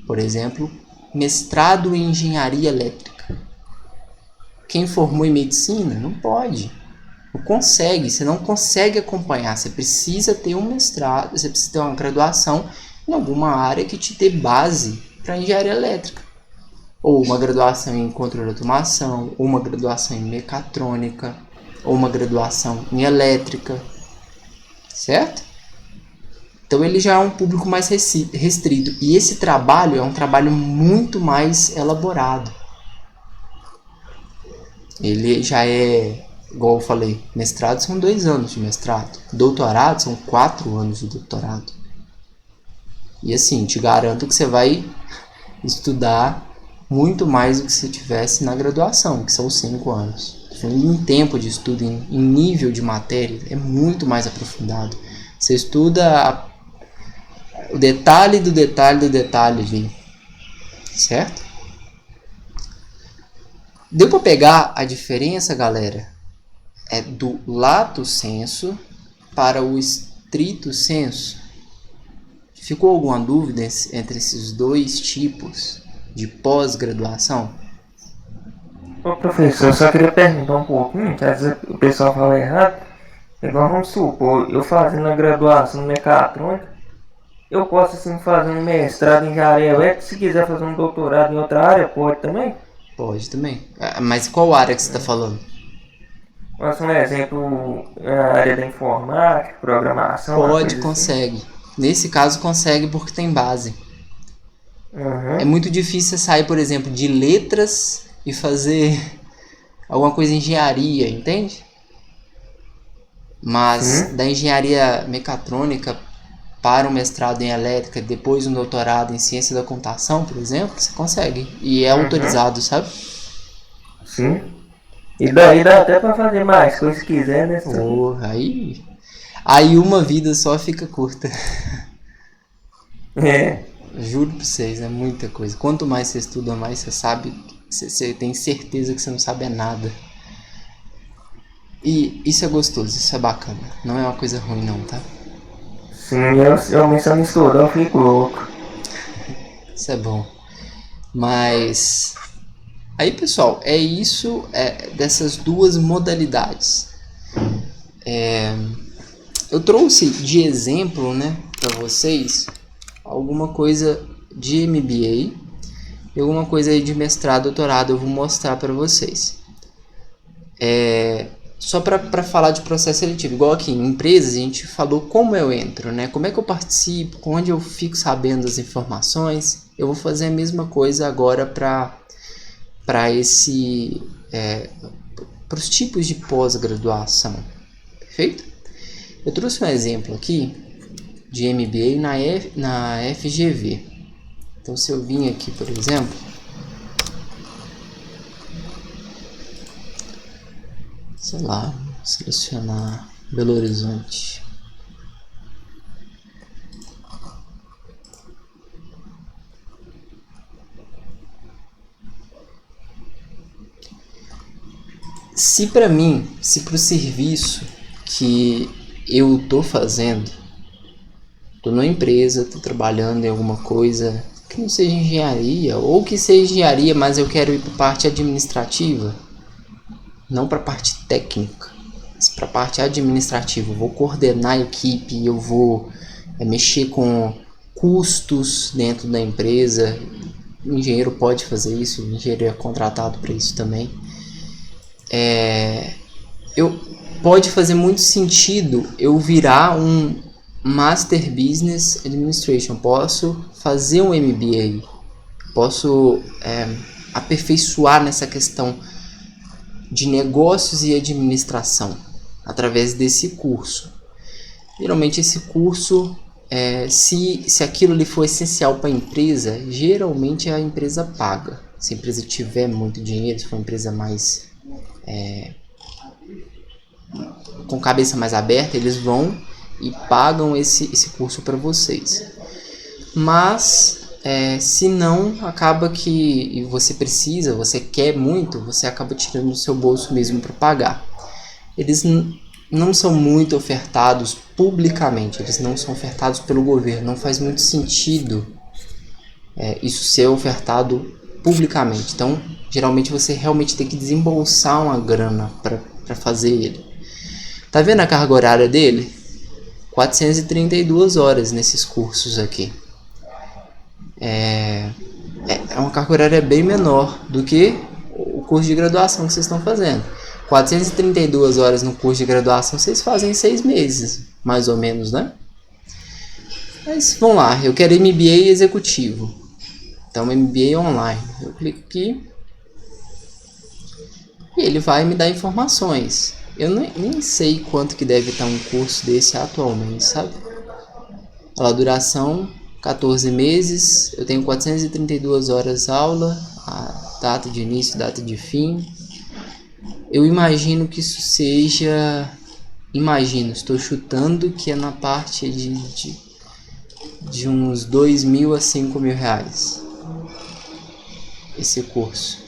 por exemplo, mestrado em engenharia elétrica? Quem formou em medicina não pode. Não consegue, você não consegue acompanhar. Você precisa ter um mestrado, você precisa ter uma graduação em alguma área que te dê base para engenharia elétrica. Ou uma graduação em controle de automação, ou uma graduação em mecatrônica, ou uma graduação em elétrica. Certo? Então ele já é um público mais restrito. E esse trabalho é um trabalho muito mais elaborado. Ele já é, igual eu falei, mestrado são 2 anos de mestrado. Doutorado são 4 anos de doutorado. E assim, te garanto que você vai estudar muito mais do que se tivesse na graduação, que são 5 anos. Em tempo de estudo, em nível de matéria, é muito mais aprofundado. Você estuda o detalhe do detalhe do detalhe ali. Certo? Deu para pegar a diferença, galera? É do lato sensu para o estrito sensu. Ficou alguma dúvida entre esses dois tipos de pós-graduação? Ô professor, eu só queria perguntar um pouquinho, que às vezes o pessoal fala errado. Igual vamos supor, eu fazendo a graduação em mecatrônica, eu posso assim fazer um mestrado em engenharia elétrica, se quiser fazer um doutorado em outra área, pode também? Pode também. Mas qual área que você está falando? Mas um exemplo, a área da informática, programação, Pode, assim. consegue. Nesse caso consegue porque tem base. Uhum. É muito difícil sair, por exemplo, de letras e fazer alguma coisa em engenharia, entende? Mas da engenharia mecatrônica para um mestrado em elétrica, depois um doutorado em ciência da computação, por exemplo, você consegue. E é autorizado, sabe? Sim. E daí dá até pra fazer mais coisas se quiser, né? Aí uma vida só fica curta. É. Juro pra vocês, é muita coisa. Quanto mais você estuda, mais você sabe. Você tem certeza que você não sabe nada. E isso é gostoso, isso é bacana. Não é uma coisa ruim não, tá? Sim, eu me não estudar, eu fico louco. Isso é bom. Mas aí, pessoal, é isso dessas duas modalidades. Eu trouxe de exemplo, né, para vocês alguma coisa de MBA e alguma coisa aí de mestrado, doutorado. Eu vou mostrar para vocês. Só para falar de processo seletivo, igual aqui em empresas a gente falou como eu entro, né? Como é que eu participo, onde eu fico sabendo das informações. Eu vou fazer a mesma coisa agora para os tipos de pós-graduação, perfeito? Eu trouxe um exemplo aqui de MBA na FGV. Então se eu vim aqui, por exemplo, sei lá, selecionar Belo Horizonte. Se para mim, se para o serviço que eu tô fazendo, tô numa empresa, tô trabalhando em alguma coisa que não seja engenharia, ou que seja engenharia, mas eu quero ir para a parte administrativa, não para a parte técnica, mas para a parte administrativa. Eu vou coordenar a equipe, eu vou mexer com custos dentro da empresa. O engenheiro pode fazer isso, o engenheiro é contratado para isso também. Pode fazer muito sentido eu virar um Master Business Administration. Posso fazer um MBA, posso aperfeiçoar nessa questão de negócios e administração através desse curso. Geralmente esse curso, se aquilo lhe for essencial para a empresa, geralmente a empresa paga. Se a empresa tiver muito dinheiro, se for uma empresa mais com cabeça mais aberta, eles vão e pagam esse curso para vocês. Mas se não, acaba que você precisa, você quer muito, você acaba tirando do seu bolso mesmo para pagar. Eles não são muito ofertados publicamente, eles não são ofertados pelo governo. Não faz muito sentido isso ser ofertado publicamente. Então, geralmente você realmente tem que desembolsar uma grana para fazer ele. Tá vendo a carga horária dele? 432 horas nesses cursos aqui. É uma carga horária bem menor do que o curso de graduação que vocês estão fazendo. 432 horas no curso de graduação vocês fazem em 6 meses, mais ou menos, né? Mas vamos lá, eu quero MBA executivo. Então MBA online. Eu clico aqui e ele vai me dar informações. Eu nem sei quanto que deve estar um curso desse atualmente, sabe? A duração 14 meses, eu tenho 432 horas aula, a data de início, data de fim. Eu imagino que isso seja... estou chutando que é na parte de uns 2.000 a 5.000 reais esse curso.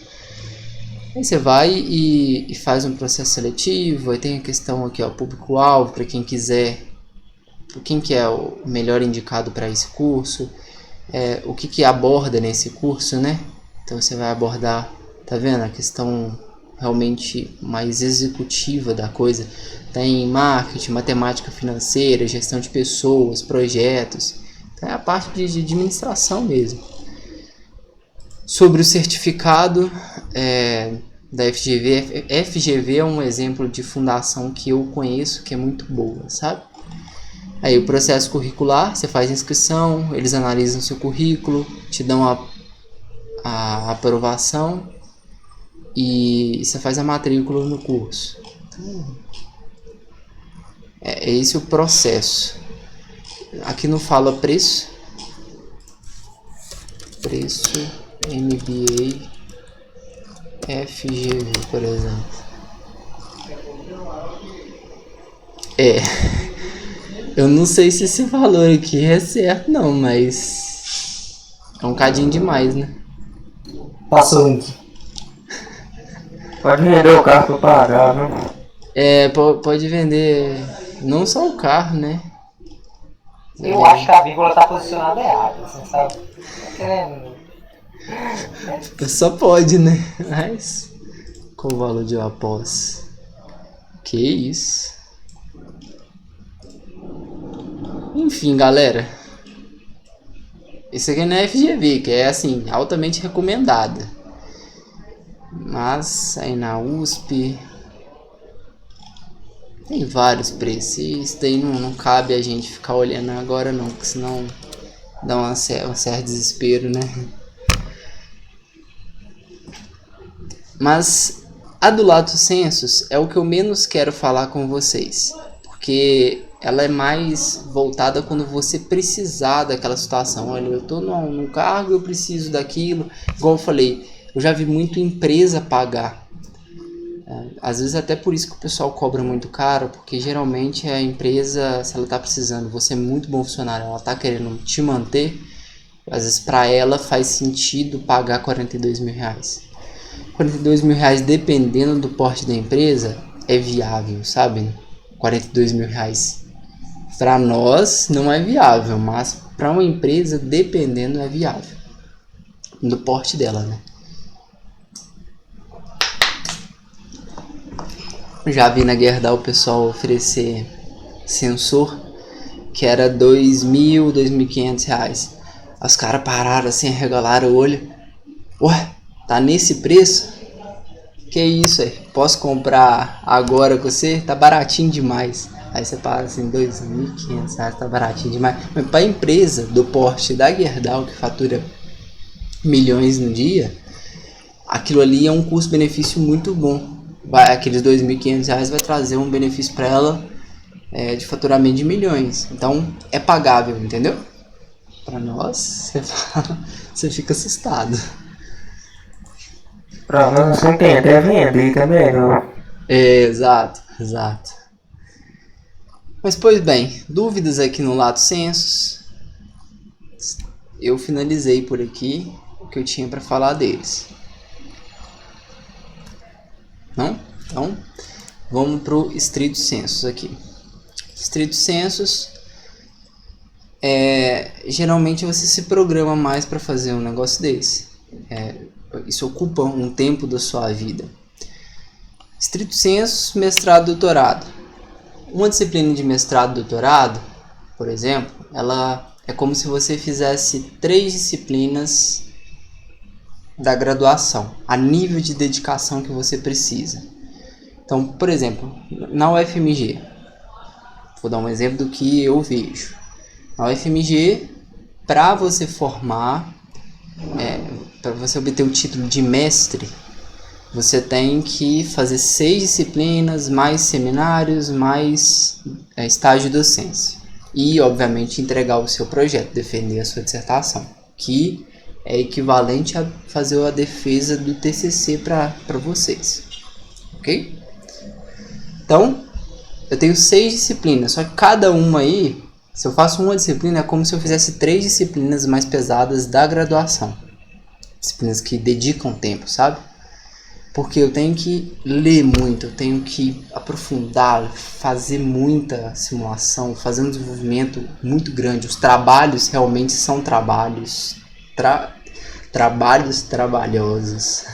Aí você vai e faz um processo seletivo. Aí tem a questão aqui, ó, público-alvo, para quem quiser, quem que é o melhor indicado para esse curso, o que aborda nesse curso, né? Então você vai abordar Tá vendo? A questão realmente mais executiva da coisa. Tem marketing, matemática financeira, gestão de pessoas, projetos. Então é a parte de administração mesmo. Sobre o certificado da FGV. FGV é um exemplo de fundação que eu conheço, que é muito boa, sabe? Aí o processo curricular, você faz a inscrição, eles analisam seu currículo, te dão a aprovação e você faz a matrícula no curso. Então, é esse o processo. Aqui não fala preço. Preço MBA FGV, por exemplo. Eu não sei se esse valor aqui é certo não, mas é um cadinho demais, né? Passa o link. Pode vender o carro pra eu pagar, não? Pode vender não só o carro, né? Eu acho que a vírgula tá posicionada errada, você sabe? Só pode, né? Mas qual o valor de uma pós? Que isso? Enfim, galera. Isso aqui não é FGV, que é assim, altamente recomendada. Mas aí na USP tem vários preços. E isso daí não cabe a gente ficar olhando agora não, porque senão dá um certo desespero, né? Mas a do Lato Sensus é o que eu menos quero falar com vocês, porque ela é mais voltada quando você precisar daquela situação. Olha, eu tô num cargo, eu preciso daquilo. Igual eu falei, eu já vi muito empresa pagar. Às vezes até por isso que o pessoal cobra muito caro, porque geralmente a empresa, se ela tá precisando, você é muito bom funcionário, ela tá querendo te manter, às vezes para ela faz sentido pagar R$42 mil. R$42 mil, dependendo do porte da empresa, é viável, sabe? R$42 mil. Para nós não é viável, mas para uma empresa, dependendo, é viável. Do porte dela, né? Já vi na Gerdau o pessoal oferecer sensor que era R$2.000, R$2.500. Os caras pararam assim, arregalaram o olho. Ué, tá nesse preço? Que isso aí? Posso comprar agora com você? Tá baratinho demais. Aí você paga assim, R$2.500, tá baratinho demais. Mas pra empresa do porte da Gerdau, que fatura milhões no dia, aquilo ali é um custo-benefício muito bom. Aqueles R$2.500 vai trazer um benefício para ela de faturamento de milhões. Então é pagável, entendeu? Para nós, você fica assustado. Pra nós não tem até vender também, não. Exato. Mas pois bem, dúvidas aqui no Lato Sensus. Eu finalizei por aqui o que eu tinha para falar deles. Não? Então, vamos pro Stricto Sensus aqui. Stricto Sensus geralmente você se programa mais para fazer um negócio desse. Isso ocupa um tempo da sua vida. Stricto Sensus, mestrado, doutorado. Uma disciplina de mestrado, doutorado, por exemplo, ela é como se você fizesse 3 disciplinas da graduação, a nível de dedicação que você precisa. Então, por exemplo, na UFMG, vou dar um exemplo do que eu vejo. Na UFMG, para você formar, para você obter o título de mestre, você tem que fazer 6 disciplinas, mais seminários, mais estágio de docência. E, obviamente, entregar o seu projeto, defender a sua dissertação, que é equivalente a fazer a defesa do TCC para vocês. Ok? Então, eu tenho 6 disciplinas, só que cada uma aí, se eu faço uma disciplina, é como se eu fizesse 3 disciplinas mais pesadas da graduação. Disciplinas que dedicam tempo, sabe? Porque eu tenho que ler muito, eu tenho que aprofundar, fazer muita simulação, fazer um desenvolvimento muito grande. Os trabalhos realmente são trabalhos trabalhos trabalhosos.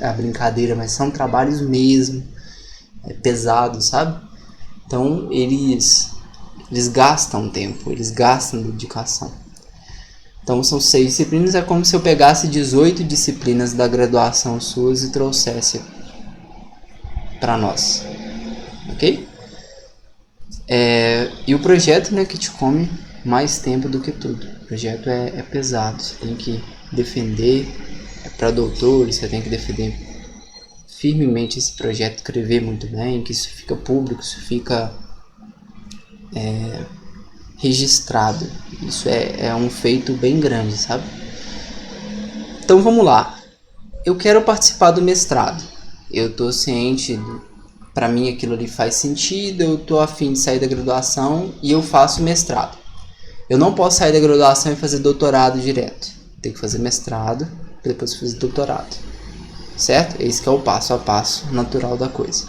A brincadeira, mas são trabalhos mesmo, pesados, sabe? Então eles gastam tempo, eles gastam dedicação. Então são 6 disciplinas, é como se eu pegasse 18 disciplinas da graduação suas e trouxesse para nós, ok? E o projeto, né, que te come mais tempo do que tudo. O projeto é pesado, você tem que defender, para doutores, você tem que defender firmemente esse projeto, escrever muito bem, que isso fica público, isso fica registrado. Isso é um feito bem grande, sabe? Então vamos lá. Eu quero participar do mestrado. Eu tô ciente, para mim aquilo ali faz sentido, eu tô a fim de sair da graduação e eu faço mestrado. Eu não posso sair da graduação e fazer doutorado direto. Tenho que fazer mestrado, depois fazer doutorado. Certo? Esse que é o passo a passo natural da coisa.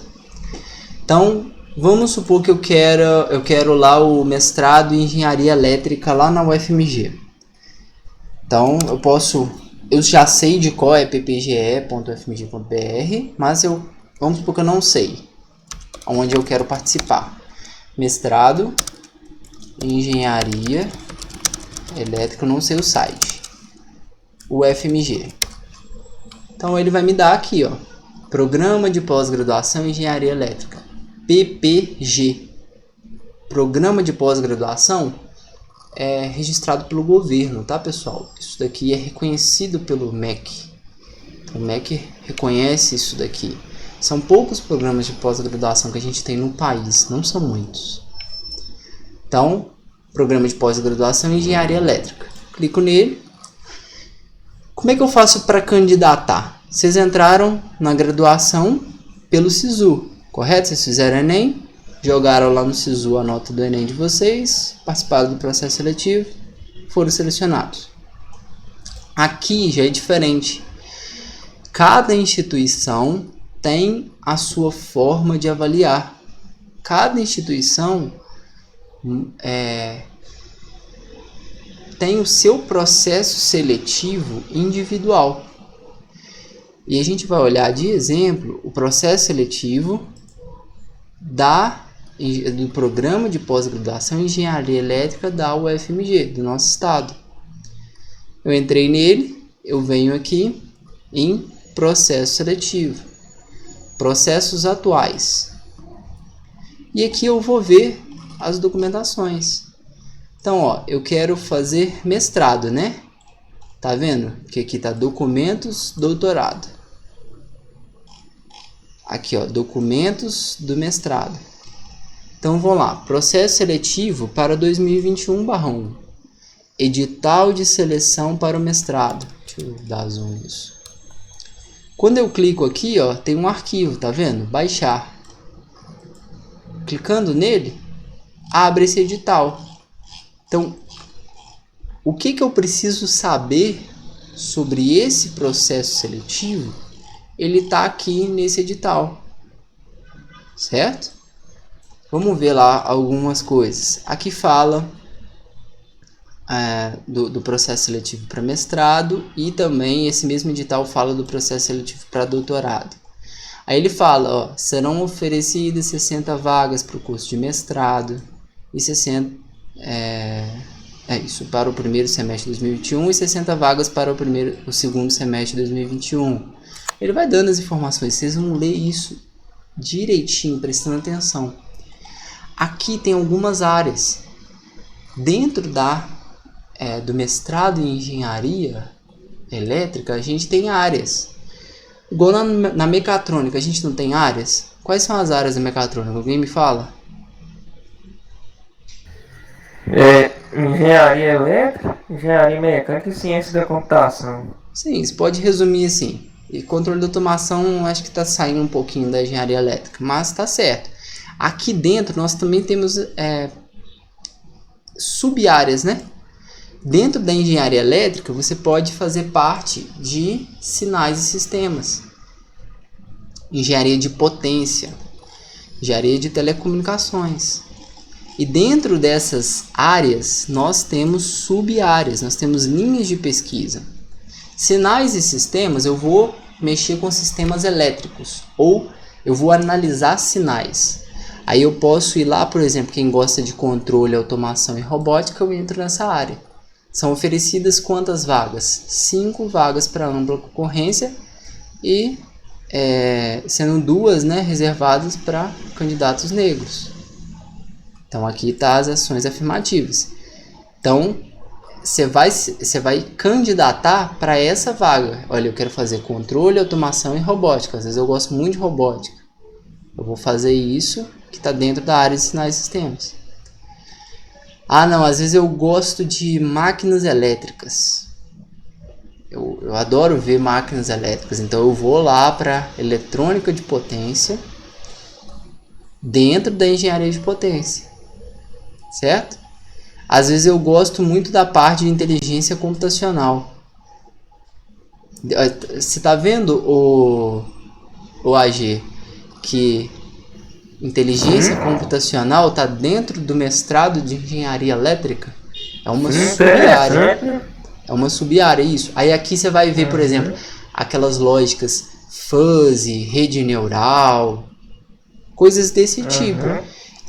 Então, vamos supor que eu quero lá o mestrado em engenharia elétrica lá na UFMG. Então, eu já sei de qual é ppge.ufmg.br, mas vamos supor que eu não sei onde eu quero participar. Mestrado em engenharia elétrica, eu não sei o site. UFMG. Então ele vai me dar aqui, ó, Programa de Pós-Graduação em Engenharia Elétrica, PPG. Programa de Pós-Graduação é registrado pelo governo, tá, pessoal? Isso daqui é reconhecido pelo MEC. O MEC reconhece isso daqui. São poucos programas de pós-graduação que a gente tem no país, não são muitos. Então, Programa de Pós-Graduação em Engenharia Elétrica. Clico nele. Como é que eu faço para candidatar? Vocês entraram na graduação pelo SISU, correto? Vocês fizeram Enem, jogaram lá no SISU a nota do Enem de vocês, participaram do processo seletivo, foram selecionados. Aqui já é diferente. Cada instituição tem a sua forma de avaliar. Cada instituição tem o seu processo seletivo individual. E a gente vai olhar de exemplo o processo seletivo do Programa de Pós-Graduação em Engenharia Elétrica da UFMG, do nosso estado. Eu entrei nele, eu venho aqui em processo seletivo, processos atuais. E aqui eu vou ver as documentações. Então, ó, eu quero fazer mestrado, né? Tá vendo? Que aqui tá documentos, doutorado. Aqui, ó, documentos do mestrado. Então, vamos lá. Processo seletivo para 2021/1. Edital de seleção para o mestrado. Deixa eu dar zoom nisso. Quando eu clico aqui, ó, tem um arquivo, tá vendo? Baixar. Clicando nele, abre esse edital. Então, o que eu preciso saber sobre esse processo seletivo, ele está aqui nesse edital, certo? Vamos ver lá algumas coisas. Aqui fala do processo seletivo para mestrado e também esse mesmo edital fala do processo seletivo para doutorado. Aí ele fala, ó, serão oferecidas 60 vagas para o curso de mestrado e 60 isso para o primeiro semestre de 2021 e 60 vagas para o segundo semestre de 2021. Ele vai dando as informações, vocês vão ler isso direitinho, prestando atenção. Aqui tem algumas áreas. Dentro do mestrado em engenharia elétrica, a gente tem áreas. Igual na mecatrônica, a gente não tem áreas? Quais são as áreas da mecatrônica? Alguém me fala? Engenharia elétrica, engenharia mecânica e ciência da computação. Sim, você pode resumir assim. E controle de automação, acho que está saindo um pouquinho da engenharia elétrica, mas está certo. Aqui dentro nós também temos sub-áreas, né? Dentro da engenharia elétrica, você pode fazer parte de sinais e sistemas, engenharia de potência, engenharia de telecomunicações. E dentro dessas áreas, nós temos sub-áreas, nós temos linhas de pesquisa. Sinais e sistemas, eu vou mexer com sistemas elétricos, ou eu vou analisar sinais. Aí eu posso ir lá, por exemplo, quem gosta de controle, automação e robótica, eu entro nessa área. São oferecidas quantas vagas? 5 vagas para ampla concorrência e sendo 2, né, reservadas para candidatos negros. Então aqui está as ações afirmativas. Então você vai candidatar para essa vaga. Olha, eu quero fazer controle, automação e robótica. Às vezes eu gosto muito de robótica. Eu vou fazer isso que está dentro da área de sinais e sistemas. Ah, não, às vezes eu gosto de máquinas elétricas. Eu adoro ver máquinas elétricas, então eu vou lá para eletrônica de potência dentro da engenharia de potência, certo? Às vezes eu gosto muito da parte de inteligência computacional. Você está vendo, o AG, que inteligência computacional está dentro do mestrado de engenharia elétrica? É uma sub-área. É uma sub-área, isso. Aí aqui você vai ver, por exemplo, aquelas lógicas fuzzy, rede neural, coisas desse tipo.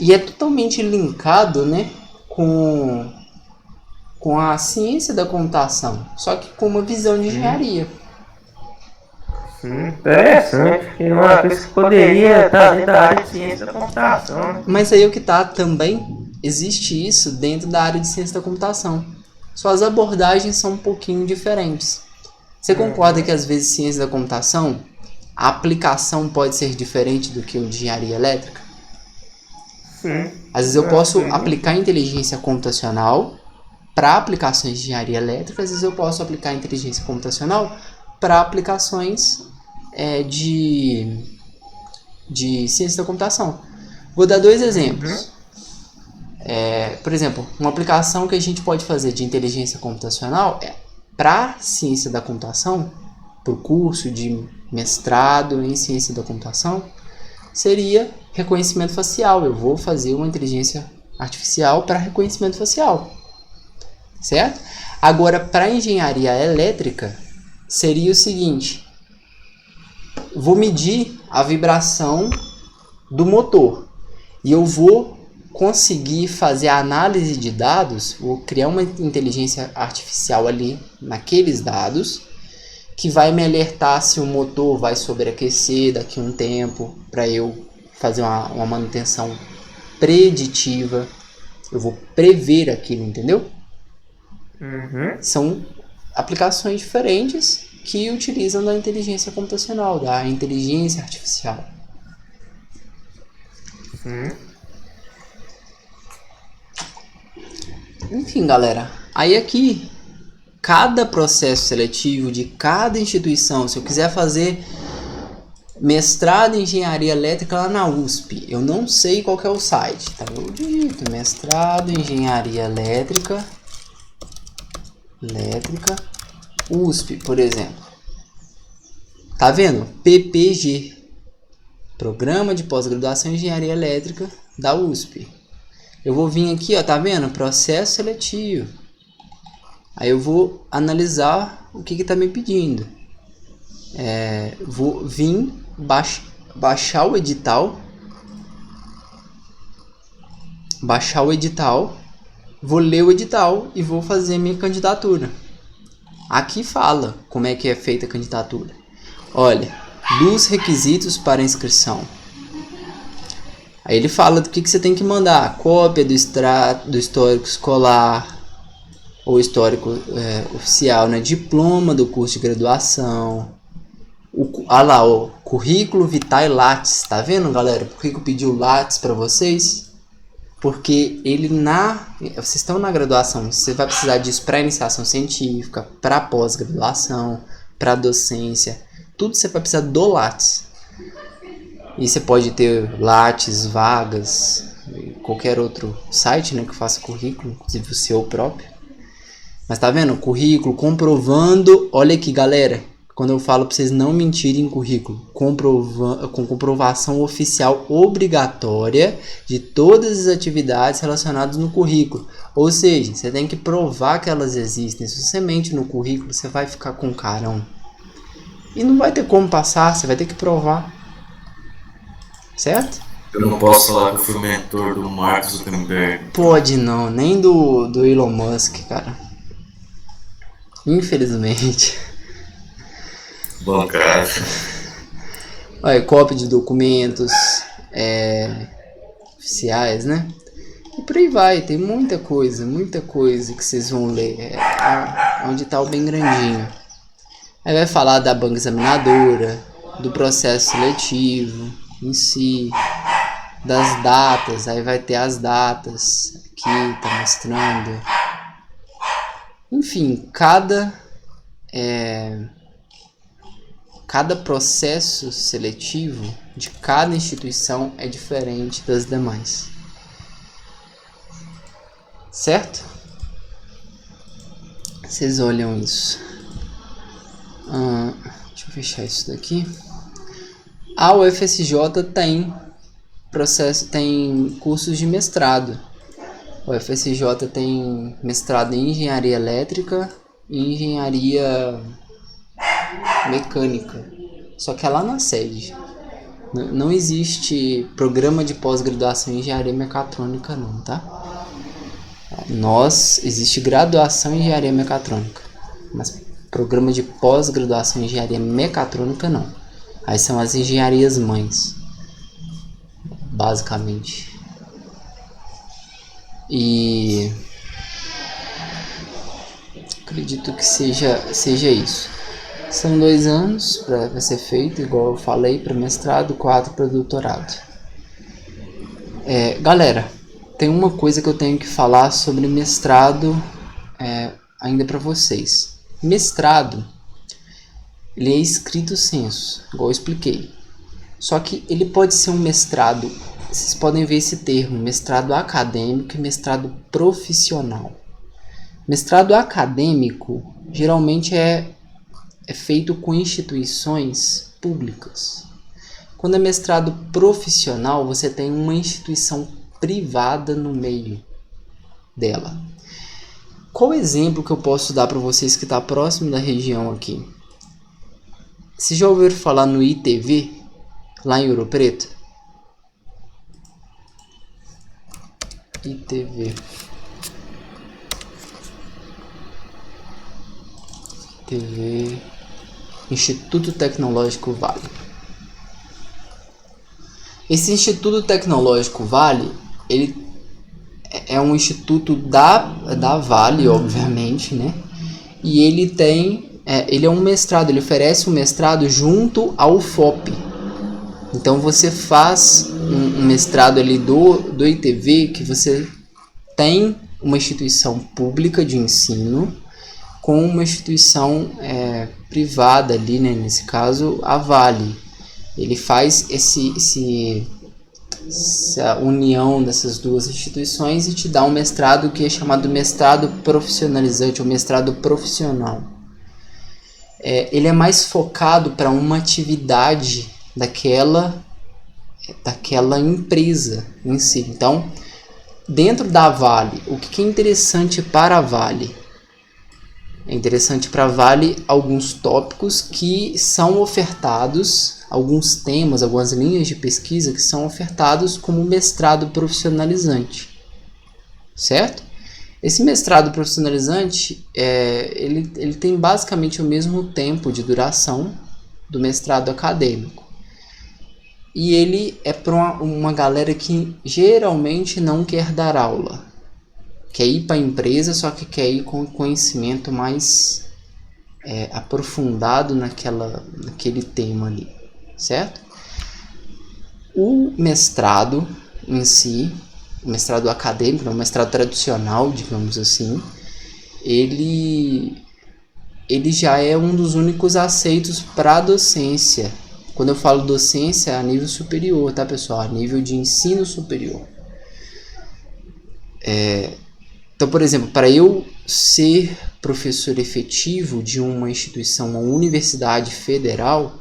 E é totalmente linkado, né, com a ciência da computação, só que com uma visão de engenharia. Interessante, porque uma coisa que poderia estar dentro da área de ciência da computação. Mas aí o que tá também, existe isso dentro da área de ciência da computação. Só as abordagens são um pouquinho diferentes. Você concorda que às vezes ciência da computação, a aplicação pode ser diferente do que o de engenharia elétrica? Sim. Às vezes eu posso aplicar inteligência computacional para aplicações de engenharia elétrica, às vezes eu posso aplicar inteligência computacional para aplicações de ciência da computação. Vou dar 2 exemplos. Por exemplo, uma aplicação que a gente pode fazer de inteligência computacional para ciência da computação, para o curso de mestrado em ciência da computação, seria reconhecimento facial. Eu vou fazer uma inteligência artificial para reconhecimento facial, certo? Agora, para engenharia elétrica, seria o seguinte: vou medir a vibração do motor e eu vou conseguir fazer a análise de dados, vou criar uma inteligência artificial ali naqueles dados que vai me alertar se o motor vai sobreaquecer daqui a um tempo, para eu fazer uma manutenção preditiva. Eu vou prever aquilo, entendeu? São aplicações diferentes que utilizam da inteligência computacional, da inteligência artificial. Enfim, galera, aí aqui, cada processo seletivo de cada instituição, se eu quiser fazer mestrado em engenharia elétrica lá na USP, eu não sei qual que é o site, tá? Eu digito mestrado em engenharia elétrica USP, por exemplo. Tá vendo? PPG, Programa de Pós-Graduação em Engenharia Elétrica da USP. Eu vou vir aqui, ó, tá vendo? Processo seletivo. Aí eu vou analisar o que tá me pedindo. Vou vir baixar o edital. Vou ler o edital e vou fazer minha candidatura. Aqui fala como é que é feita a candidatura. Olha, dos requisitos para inscrição. Aí ele fala do que você tem que mandar: cópia do histórico escolar ou histórico oficial, né? Diploma do curso de graduação. O currículo vitae Lattes. Tá vendo, galera? Por que eu pedi o Lattes para vocês? Porque vocês estão na graduação, você vai precisar disso para iniciação científica, para pós-graduação, para docência. Tudo você vai precisar do Lattes. E você pode ter Lattes, vagas, qualquer outro site, né, que faça currículo, inclusive o seu próprio. Mas tá vendo? Currículo comprovando, olha aqui, galera, Quando eu falo para vocês não mentirem em currículo, com comprovação oficial obrigatória de todas as atividades relacionadas no currículo. Ou seja, você tem que provar que elas existem. Se você mente no currículo, você vai ficar com carão. E não vai ter como passar, você vai ter que provar. Certo? Eu não posso falar que eu fui mentor do Mark Zuckerberg. Pode não, nem do Elon Musk, cara. Infelizmente. Bom, cara. Olha, cópia de documentos oficiais, né? E por aí vai, tem muita coisa que vocês vão ler. Onde tá o bem grandinho. Aí vai falar da banca examinadora, do processo seletivo em si, das datas, aí vai ter as datas aqui, tá mostrando. Enfim, cada processo seletivo de cada instituição é diferente das demais. Certo? Vocês olham isso. Deixa eu fechar isso daqui. A UFSJ tem cursos de mestrado. O UFSJ tem mestrado em engenharia elétrica e engenharia mecânica. Só que é lá na sede. Não existe programa de pós-graduação em engenharia mecatrônica não, tá? Existe graduação em engenharia mecatrônica, mas programa de pós-graduação em engenharia mecatrônica não. Aí são as engenharias mães, basicamente. E acredito que seja isso. São 2 anos para ser feito, igual eu falei, para mestrado, 4 para doutorado. Galera, tem uma coisa que eu tenho que falar sobre mestrado ainda para vocês. Mestrado, ele é estrito sensu, igual eu expliquei. Só que ele pode ser um mestrado, vocês podem ver esse termo, mestrado acadêmico e mestrado profissional. Mestrado acadêmico geralmente é feito com instituições públicas. Quando é mestrado profissional, você tem uma instituição privada no meio dela. Qual exemplo que eu posso dar para vocês que está próximo da região aqui? Vocês já ouviram falar no ITV, lá em Ouro Preto? ITV. Instituto Tecnológico Vale. Esse Instituto Tecnológico Vale, ele é um instituto da Vale, obviamente, né? E ele ele é um mestrado, ele oferece um mestrado junto ao UFOP. Então você faz um mestrado ali do ITV, que você tem uma instituição pública de ensino com uma instituição privada ali, né? Nesse caso a Vale. Ele faz essa união dessas duas instituições e te dá um mestrado que é chamado mestrado profissionalizante ou mestrado profissional. Ele é mais focado para uma atividade daquela empresa em si. Então, dentro da Vale, o que é interessante para a Vale? É interessante para a Vale alguns tópicos que são ofertados, alguns temas, algumas linhas de pesquisa que são ofertados como mestrado profissionalizante, certo? Esse mestrado profissionalizante, ele tem basicamente o mesmo tempo de duração do mestrado acadêmico. E ele é para uma galera que geralmente não quer dar aula. Quer ir para a empresa, só que quer ir com conhecimento mais aprofundado naquele tema ali, certo? O mestrado em si, o mestrado acadêmico, o mestrado tradicional, digamos assim, ele já é um dos únicos aceitos para a docência. Quando eu falo docência, é a nível superior, tá, pessoal? A nível de ensino superior. Então Então, por exemplo, para eu ser professor efetivo de uma instituição, uma universidade federal,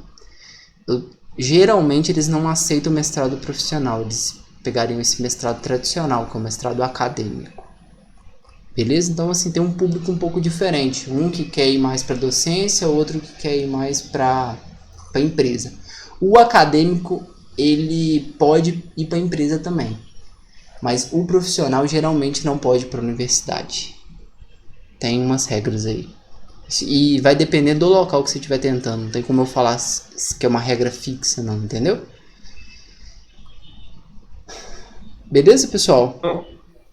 geralmente eles não aceitam o mestrado profissional, eles pegariam esse mestrado tradicional, que é o mestrado acadêmico. Beleza? Então, assim, tem um público um pouco diferente. Um que quer ir mais para docência, outro que quer ir mais para empresa. O acadêmico, ele pode ir para empresa também. Mas o profissional geralmente não pode ir para a universidade. Tem umas regras aí. E vai depender do local que você estiver tentando. Não tem como eu falar que é uma regra fixa, não, entendeu? Beleza, pessoal?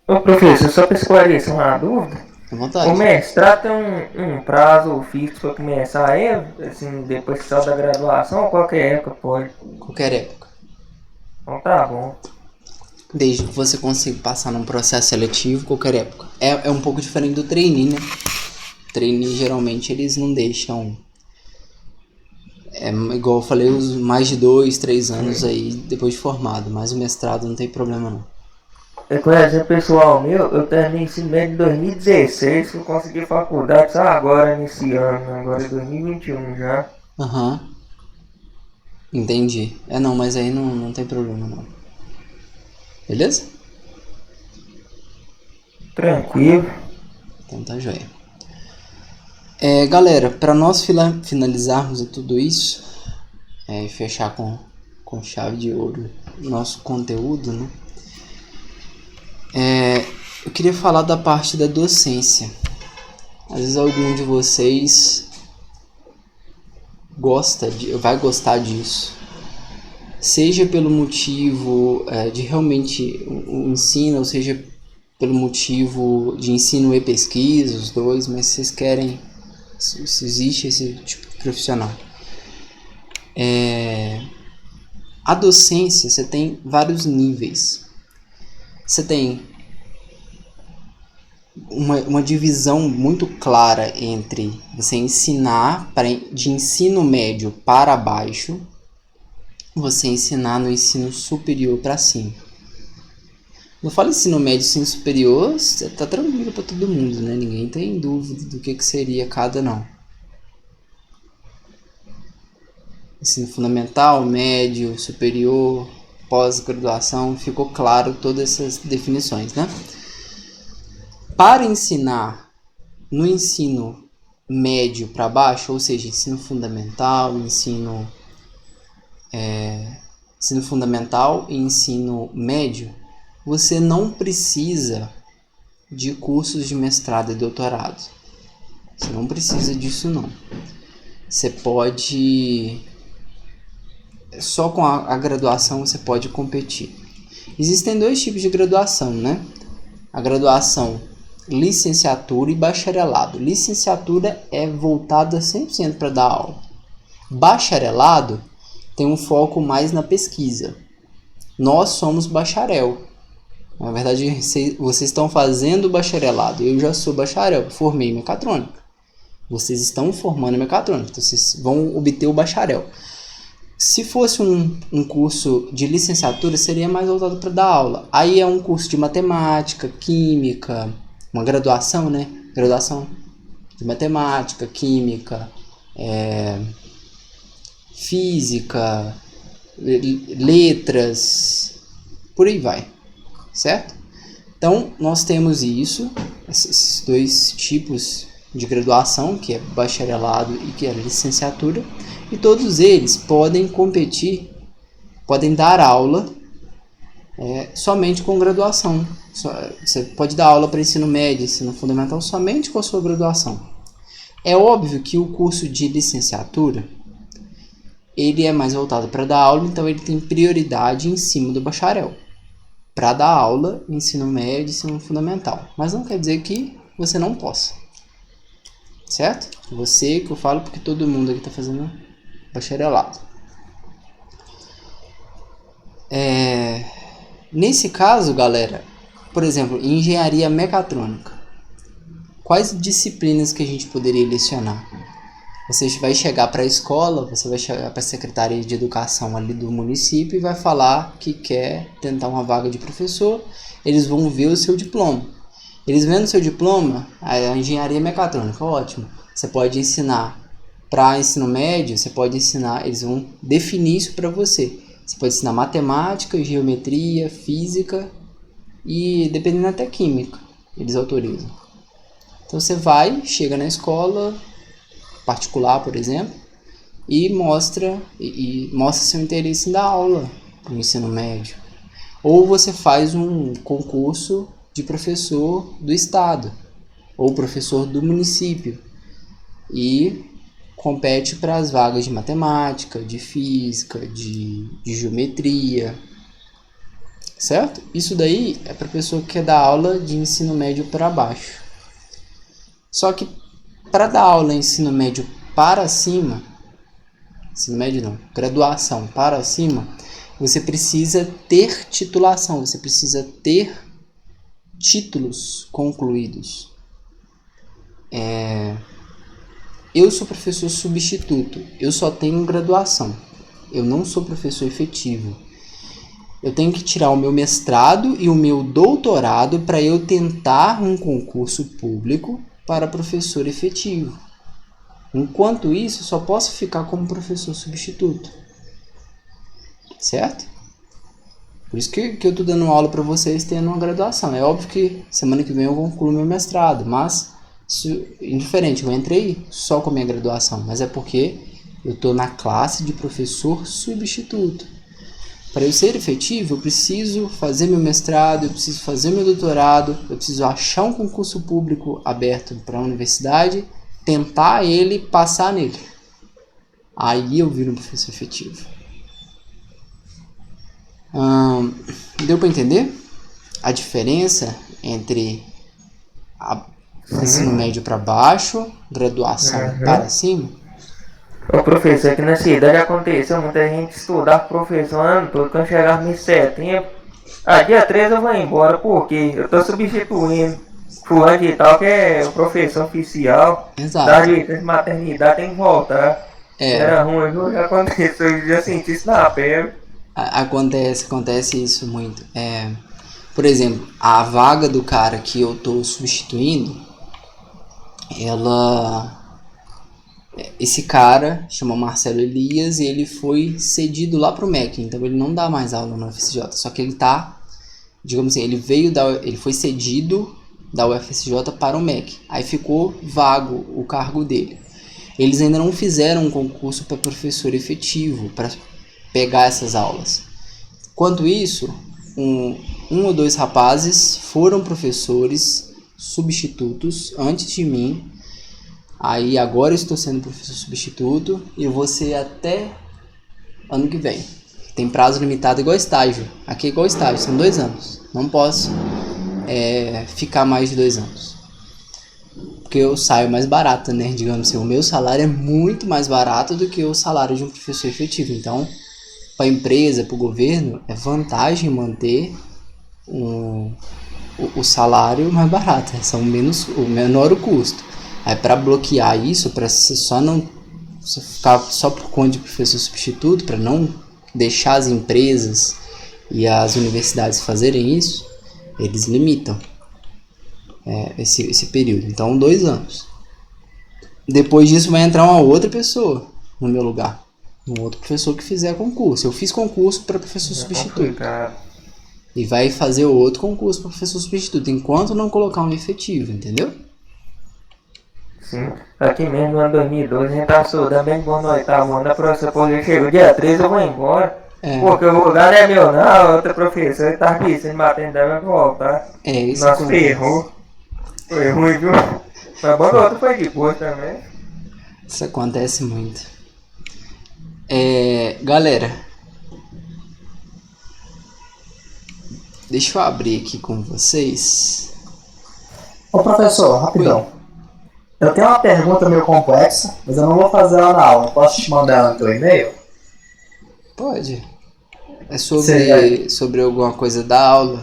Ô professor, só para esclarecer uma dúvida, À vontade. o mestrado tem um prazo fixo para começar assim, depois que sai da graduação ou qualquer época pode? Qualquer época. Então tá bom. Desde que você consiga passar num processo seletivo, qualquer época. É um pouco diferente do trainee, né? Trainee, geralmente, eles não deixam... igual eu falei, os mais de 2, 3 anos aí depois de formado. Mas o mestrado não tem problema, não. Com exemplo pessoal meu, eu terminei ensino médio em 2016, eu consegui faculdade só agora nesse ano, agora é 2021 já. Aham. Entendi. Não, mas aí não tem problema, não. Beleza? Tranquilo. Então tá joia. Galera, para nós finalizarmos tudo isso, e fechar com chave de ouro nosso conteúdo, né? Eu queria falar da parte da docência. Às vezes algum de vocês vai gostar disso. Seja pelo motivo de realmente o ensino, ou seja pelo motivo de ensino e pesquisa, os dois, mas vocês querem, se existe esse tipo de profissional. A docência, você tem vários níveis. Você tem uma divisão muito clara entre você ensinar de ensino médio para baixo, você ensinar no ensino superior para cima. Não falo ensino médio e ensino superior, tá tranquilo para todo mundo, né? Ninguém tem dúvida do que seria cada não. Ensino fundamental, médio, superior, pós-graduação, ficou claro todas essas definições, né? Para ensinar no ensino médio para baixo, ou seja, ensino fundamental, ensino fundamental e ensino médio, você não precisa de cursos de mestrado e doutorado. Você não precisa disso, não. Você pode... Só com a graduação você pode competir. Existem 2 tipos de graduação, né? A graduação licenciatura e bacharelado. Licenciatura é voltada 100% para dar aula. Bacharelado tem um foco mais na pesquisa. Nós somos bacharel. Na verdade, vocês estão fazendo bacharelado. Eu já sou bacharel, formei em mecatrônica. Vocês estão formando em mecatrônica, então vocês vão obter o bacharel. Se fosse um curso de licenciatura, seria mais voltado para dar aula. Aí é um curso de matemática, química, uma graduação, né? Graduação de matemática, química, física, letras, por aí vai, certo? Então, nós temos esses 2 tipos de graduação, que é bacharelado e que é licenciatura, e todos eles podem competir, podem dar aula somente com graduação. Você pode dar aula para ensino médio, ensino fundamental, somente com a sua graduação. É óbvio que o curso de licenciatura, ele é mais voltado para dar aula, então ele tem prioridade em cima do bacharel, para dar aula, ensino médio, ensino fundamental. Mas não quer dizer que você não possa. Certo? Você, que eu falo porque todo mundo aqui está fazendo bacharelado. Nesse caso, galera, por exemplo, engenharia mecatrônica. Quais disciplinas que a gente poderia lecionar? Você vai chegar para a escola, você vai chegar para a Secretaria de Educação ali do município e vai falar que quer tentar uma vaga de professor. Eles vão ver o seu diploma. Eles vendo seu diploma, a engenharia mecatrônica, ótimo. Você pode ensinar para ensino médio, você pode ensinar, eles vão definir isso para você. Você pode ensinar matemática, geometria, física e dependendo até química, eles autorizam. Então você vai, chega na escola particular, por exemplo, e mostra seu interesse em dar aula no ensino médio. Ou você faz um concurso de professor do estado ou professor do município e compete para as vagas de matemática, de física, de geometria, certo? Isso daí é para pessoa que quer dar aula de ensino médio para baixo. Só que para dar aula em ensino médio para cima, ensino médio não, graduação para cima, você precisa ter titulação, você precisa ter títulos concluídos. Eu sou professor substituto, eu só tenho graduação, eu não sou professor efetivo. Eu tenho que tirar o meu mestrado e o meu doutorado para eu tentar um concurso público para professor efetivo. Enquanto isso, só posso ficar como professor substituto. Certo? Por isso que eu estou dando aula para vocês tendo uma graduação. É óbvio que semana que vem eu concluo meu mestrado, mas indiferente, eu entrei só com a minha graduação, mas é porque eu estou na classe de professor substituto. Para eu ser efetivo, eu preciso fazer meu mestrado, eu preciso fazer meu doutorado, eu preciso achar um concurso público aberto para a universidade, tentar ele, passar nele. Aí eu viro um professor efetivo. Deu para entender a diferença entre ensino médio para baixo, graduação para cima? Ô professor, aqui na cidade aconteceu muita gente estudar professor ano todo, quando chegar mês de setembro, dia 13 eu vou embora, porque eu tô substituindo fulano de tal, que é o professor oficial. Exato. Da licença de maternidade, tem que voltar. Era ruim, viu? Já aconteceu, eu já senti isso na pele. Acontece isso muito. Por exemplo, a vaga do cara que eu tô substituindo, esse cara chama Marcelo Elias e ele foi cedido lá pro MEC, então ele não dá mais aula no UFSJ, só que ele tá, digamos assim, ele foi cedido da UFSJ para o MEC, aí ficou vago o cargo dele. Eles ainda não fizeram um concurso para professor efetivo, para pegar essas aulas. Enquanto isso, um ou dois rapazes foram professores substitutos antes de mim. Aí agora eu estou sendo professor substituto e eu vou ser até ano que vem. Tem prazo limitado igual estágio. Aqui é igual estágio, são 2 anos. Não posso ficar mais de 2 anos. Porque eu saio mais barato, né? Digamos assim, o meu salário é muito mais barato do que o salário de um professor efetivo. Então, para a empresa, para o governo, é vantagem manter o salário mais barato. São o menor o custo. Aí para bloquear isso, para você ficar só por conta de professor substituto, para não deixar as empresas e as universidades fazerem isso, eles limitam esse período. Então 2 anos. Depois disso vai entrar uma outra pessoa no meu lugar, um outro professor que fizer concurso. Eu fiz concurso para professor substituto e vai fazer outro concurso para professor substituto enquanto não colocar um efetivo, entendeu? Sim, aqui mesmo no ano 2012 a gente tá estudando bem bom no 8º ano, a professora poder chegou dia 13 eu vou embora. Porque o lugar não é meu não, a outra professora tá aqui, sem maternidade vai voltar. Isso. Nossa, ferrou. Foi ruim, viu? Mas bom, a outra foi de boa também. Isso acontece muito. Galera, deixa eu abrir aqui com vocês. Ô professor, rapidão. Oi. Eu tenho uma pergunta meio complexa, mas eu não vou fazer ela na aula. Posso te mandar ela no teu e-mail? Pode. É sobre alguma coisa da aula?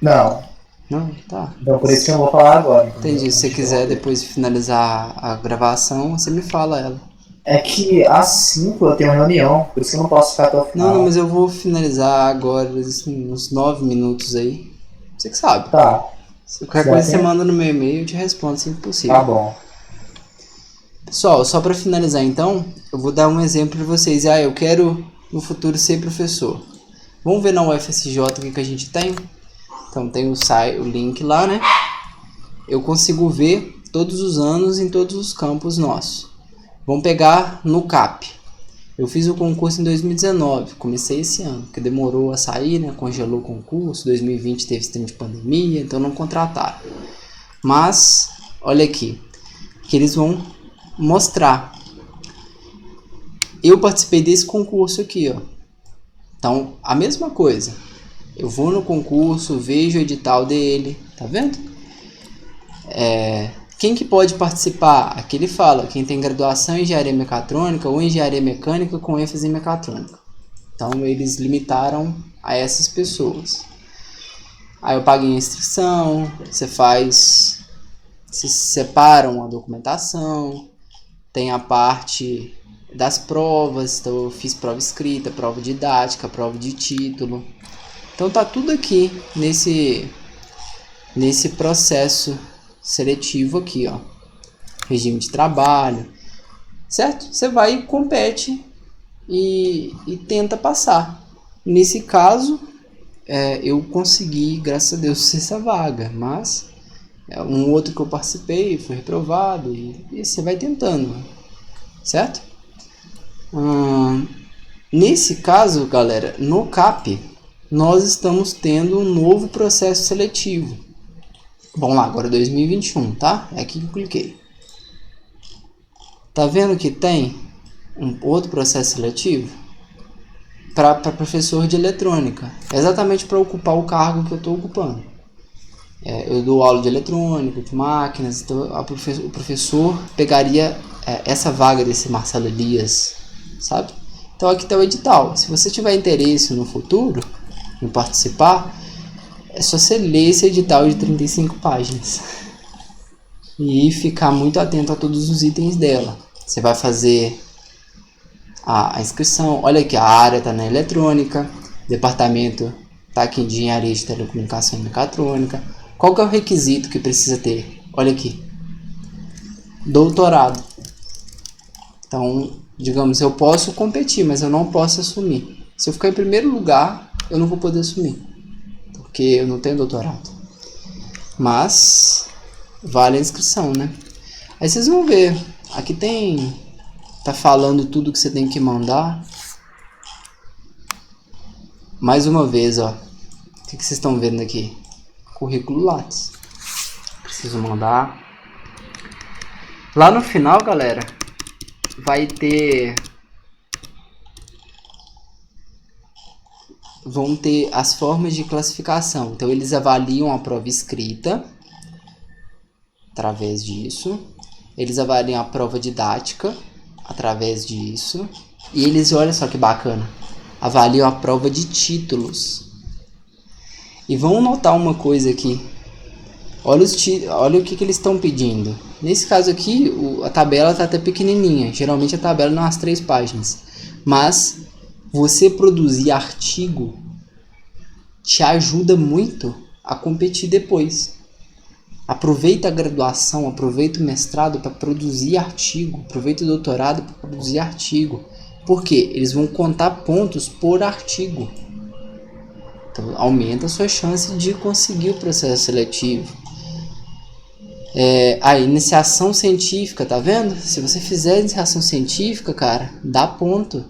Não. Não? Tá. Então por isso que eu não vou falar agora. Entendi. Se você quiser depois de finalizar a gravação, você me fala ela. É que às 5 eu tenho uma reunião, por isso que eu não posso ficar até o final. Não, mas eu vou finalizar agora, uns 9 minutos aí. Você que sabe. Tá. Qualquer coisa você manda no meu e-mail e eu te respondo assim que possível. Tá bom. Pessoal, só para finalizar então, eu vou dar um exemplo para vocês. Eu quero no futuro ser professor. Vamos ver na UFSJ o que a gente tem? Então tem o link lá, né? Eu consigo ver todos os anos em todos os campos nossos. Vamos pegar no CAP. Eu fiz o concurso em 2019, comecei esse ano, que demorou a sair, né? Congelou o concurso, 2020 teve esse tempo de pandemia, então não contrataram. Mas, olha aqui, que eles vão mostrar. Eu participei desse concurso aqui, ó. Então, a mesma coisa. Eu vou no concurso, vejo o edital dele, tá vendo? Quem que pode participar? Aqui ele fala, quem tem graduação em engenharia mecatrônica ou engenharia mecânica com ênfase em mecatrônica. Então eles limitaram a essas pessoas. Aí eu paguei a inscrição, se separam a documentação, tem a parte das provas, então eu fiz prova escrita, prova didática, prova de título. Então tá tudo aqui nesse processo seletivo aqui, ó. Regime de trabalho, certo? Você vai e compete e tenta passar. Nesse caso, eu consegui, graças a Deus, essa vaga, mas um outro que eu participei foi reprovado e você vai tentando, certo? Nesse caso, galera, no CAP, nós estamos tendo um novo processo seletivo. Vamos lá, agora 2021, tá? É aqui que eu cliquei. Tá vendo que tem um outro processo seletivo? Para professor de eletrônica. Exatamente para ocupar o cargo que eu estou ocupando. Eu dou aula de eletrônica, de máquinas, então o professor pegaria essa vaga desse Marcelo Elias, sabe? Então aqui está o edital. Se você tiver interesse no futuro em participar, é só você ler esse edital de 35 páginas e ficar muito atento a todos os itens dela. Você vai fazer a inscrição. Olha aqui, a área está na eletrônica, departamento está aqui em engenharia de telecomunicação e mecatrônica. Qual que é o requisito que precisa ter? Olha aqui, doutorado. Então, digamos, eu posso competir, mas eu não posso assumir. Se eu ficar em primeiro lugar, eu não vou poder assumir, porque eu não tenho doutorado. Mas vale a inscrição, né? Aí vocês vão ver, aqui tá falando tudo que você tem que mandar. Mais uma vez, ó, o que vocês estão vendo aqui? Currículo Lattes. Preciso mandar. Lá no final, galera, vai ter... vão ter as formas de classificação. Então eles avaliam a prova escrita através disso, eles avaliam a prova didática através disso, e eles, olha só que bacana, avaliam a prova de títulos. E vão notar uma coisa aqui, olha o que eles estão pedindo. Nesse caso aqui, a tabela está até pequenininha, geralmente a tabela não é umas 3 páginas, mas você produzir artigo te ajuda muito a competir depois. Aproveita a graduação, aproveita o mestrado para produzir artigo, aproveita o doutorado para produzir artigo. Por quê? Eles vão contar pontos por artigo. Então aumenta a sua chance de conseguir o processo seletivo. A iniciação científica, tá vendo? Se você fizer iniciação científica, cara, dá ponto.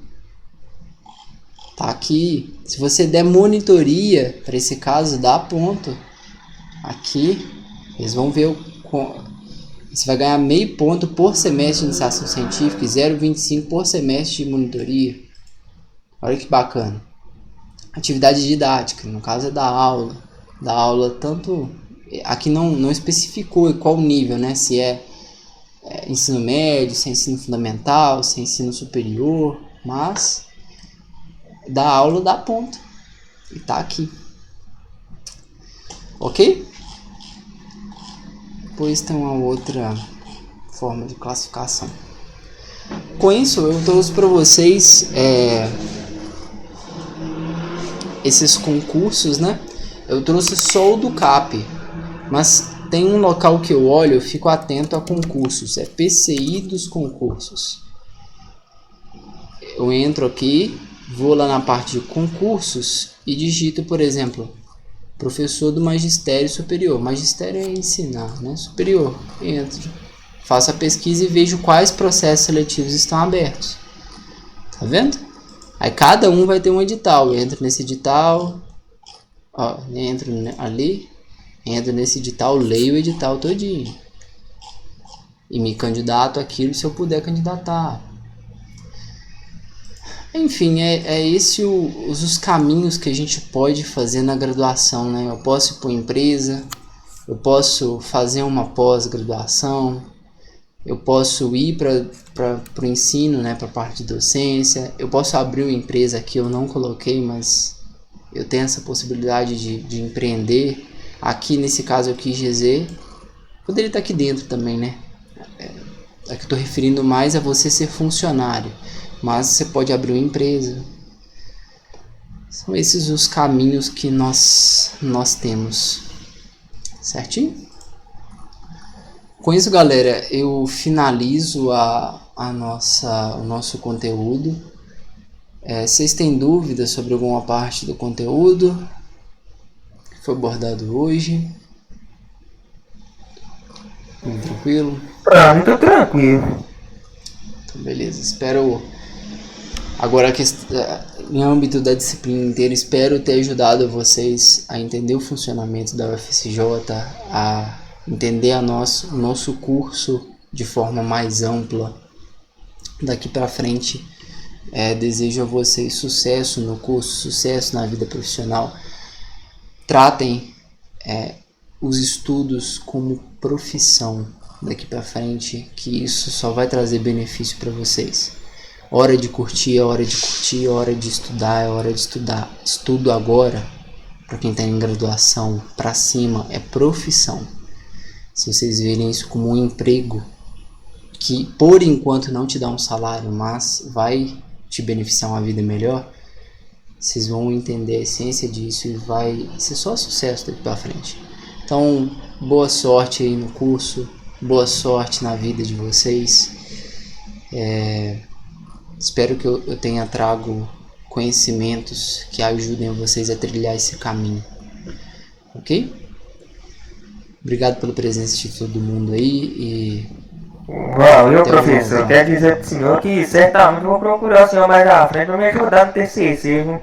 Tá aqui. Se você der monitoria, para esse caso, dá ponto. Aqui, eles vão ver você vai ganhar meio ponto por semestre de iniciação científica e 0,25 por semestre de monitoria. Olha que bacana. Atividade didática, no caso é da aula tanto... Aqui não especificou qual nível, né? Se é ensino médio, se é ensino fundamental, se é ensino superior, mas da aula dá ponto. E tá aqui. Ok? Depois tem uma outra forma de classificação. Com isso, eu trouxe para vocês esses concursos, né? Eu trouxe só o do CAP. Mas tem um local que eu olho, eu fico atento a concursos, é PCI dos concursos. Eu entro aqui, vou lá na parte de concursos e digito, por exemplo, professor do magistério superior. Magistério é ensinar, né? Superior. Entro, faço a pesquisa e vejo quais processos seletivos estão abertos. Tá vendo? Aí cada um vai ter um edital. Eu entro nesse edital, ó, entro ali, entro nesse edital, leio o edital todinho e me candidato àquilo se eu puder candidatar. Enfim, é esse os caminhos que a gente pode fazer na graduação, né? Eu posso ir para uma empresa, eu posso fazer uma pós-graduação, eu posso ir para o ensino, né? Para a parte de docência, eu posso abrir uma empresa que eu não coloquei, mas eu tenho essa possibilidade de empreender. Aqui nesse caso eu quis dizer, poderia estar aqui dentro também, né? Aqui eu estou referindo mais a você ser funcionário. Mas você pode abrir uma empresa. São esses os caminhos que nós temos. Certinho? Com isso, galera, eu finalizo o nosso conteúdo. Vocês têm dúvidas sobre alguma parte do conteúdo que foi abordado hoje? Bem tranquilo? Pra mim tá tranquilo. Então, beleza. Espero... Agora, em âmbito da disciplina inteira, espero ter ajudado vocês a entender o funcionamento da UFSJ, a entender o nosso curso de forma mais ampla. Daqui para frente, desejo a vocês sucesso no curso, sucesso na vida profissional. Tratem os estudos como profissão daqui para frente, que isso só vai trazer benefício para vocês. Hora de curtir, hora de curtir, hora de estudar, hora de estudar. Estudo agora, para quem está em graduação, para cima, é profissão. Se vocês verem isso como um emprego, que por enquanto não te dá um salário, mas vai te beneficiar uma vida melhor, vocês vão entender a essência disso e vai ser só sucesso daqui para frente. Então, boa sorte aí no curso, boa sorte na vida de vocês. Espero que eu tenha trago conhecimentos que ajudem vocês a trilhar esse caminho. Ok? Obrigado pela presença de todo mundo aí e... Valeu, professor. Quer dizer pro senhor que certamente vou procurar o senhor mais à frente para me ajudar no TCC, viu?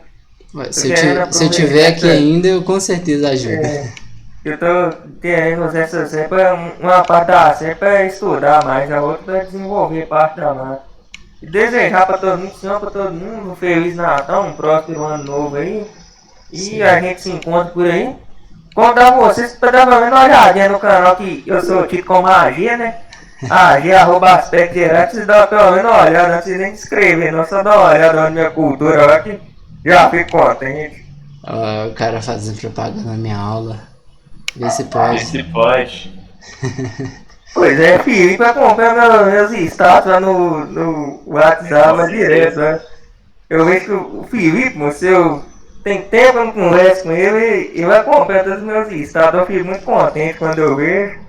Se eu tiver aqui ainda, eu com certeza ajudo. Eu tô querendo usar essa série uma parte da série para estudar mais, a outra para desenvolver parte da mata. E desejar para todo mundo, senhor, para todo mundo um Feliz Natal, um próximo ano novo aí. E sim, a gente se encontra por aí. Contar pra vocês que tá dando uma olhadinha no canal que eu sou tido como Agia, né? Agia@aspecto geral, vocês dão pelo menos uma olhada antes de nem escrever, não só dá uma olhada na minha cultura, olha que já fico contente. O cara fazendo propaganda na minha aula. Vê se pode. Vê se pode. Pois é, Felipe vai comprar meus status lá no WhatsApp direto, né? Eu vejo que o Felipe, eu tem tempo que eu não converso com ele e vai comprar todos os meus status. Eu fico muito contente quando eu vejo.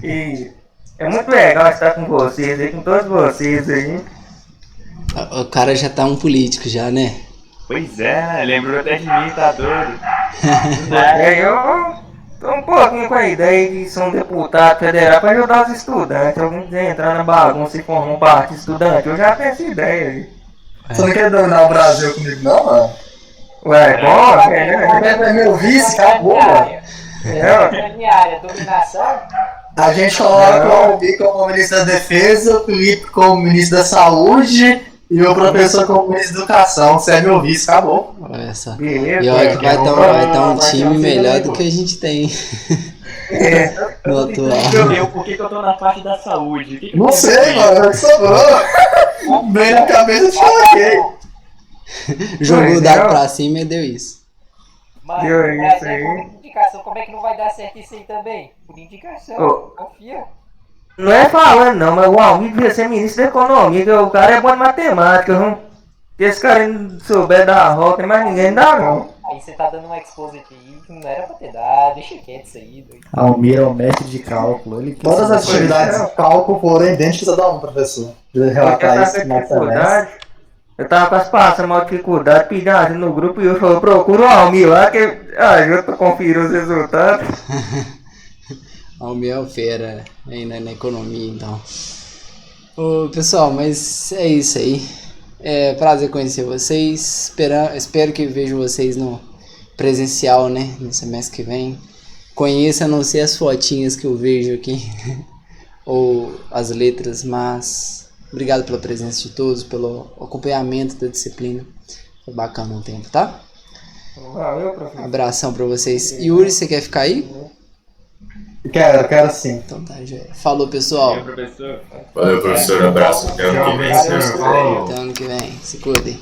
E é muito legal estar com vocês aí, com todos vocês aí. O cara já tá um político já, né? Pois é, né? Lembrou até de mim, tá doido. Eu tô um pouquinho com a ideia de ser um deputado federal para ajudar os estudantes. Alguém quiser entrar na bagunça e formar um partido estudante, eu já tenho essa ideia aí. Você não quer dominar o Brasil comigo não, mano? Ué, bom, É meu vice, acabou, mano. Minha área, dominação. A gente coloca o Albi como ministro da Defesa, o Felipe como ministro da Saúde e o professor como ministro da Educação. Você é meu vice, acabou. Olha só. beleza. E olha que vai estar um time melhor do que a gente tem no atual. Por que eu tô na parte da saúde? Não sei, mano, que sobrou. Bem na cabeça eu te coloquei. Jogou o dado pra cima e deu isso. Mano, Deu mas isso aí. por indicação, como é que não vai dar certo isso aí também? Por indicação, Ô. confia. Não é falando não, mas o Almir devia ser ministro da Economia, que o cara é bom de matemática, viu? Se esse cara não souber dar a volta, mais ninguém dá não. Aí você tá dando uma exposição aqui que não era pra ter dado, deixa quieto isso aí, doido. Almir é o mestre de cálculo. Todas as atividades de cálculo foram idênticas a da um, professor. De relatar isso na semestre. Eu tava quase passando uma dificuldade, pedindo ajuda no grupo e eu falei, procura o Almir lá que ajuda pra conferir os resultados. Almir é o fera ainda na economia, então. Ô, pessoal, mas é isso aí. É prazer conhecer vocês. Espero que vejo vocês no presencial, né? No semestre que vem. Conheça, a não ser as fotinhas que eu vejo aqui. Ou as letras, mas obrigado pela presença de todos, pelo acompanhamento da disciplina. Foi bacana o tempo, tá? Valeu, professor. Abração pra vocês. Yuri, você quer ficar aí? Quero sim. Então tá, já. Falou, pessoal. Valeu, professor. Valeu, professor. Abraço. Até ano que vem. Até ano que vem. Se cuidem.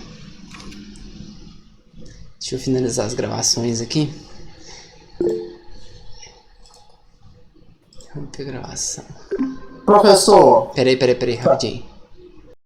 Deixa eu finalizar as gravações aqui. Vamos ter gravação. Professor, Peraí, rapidinho.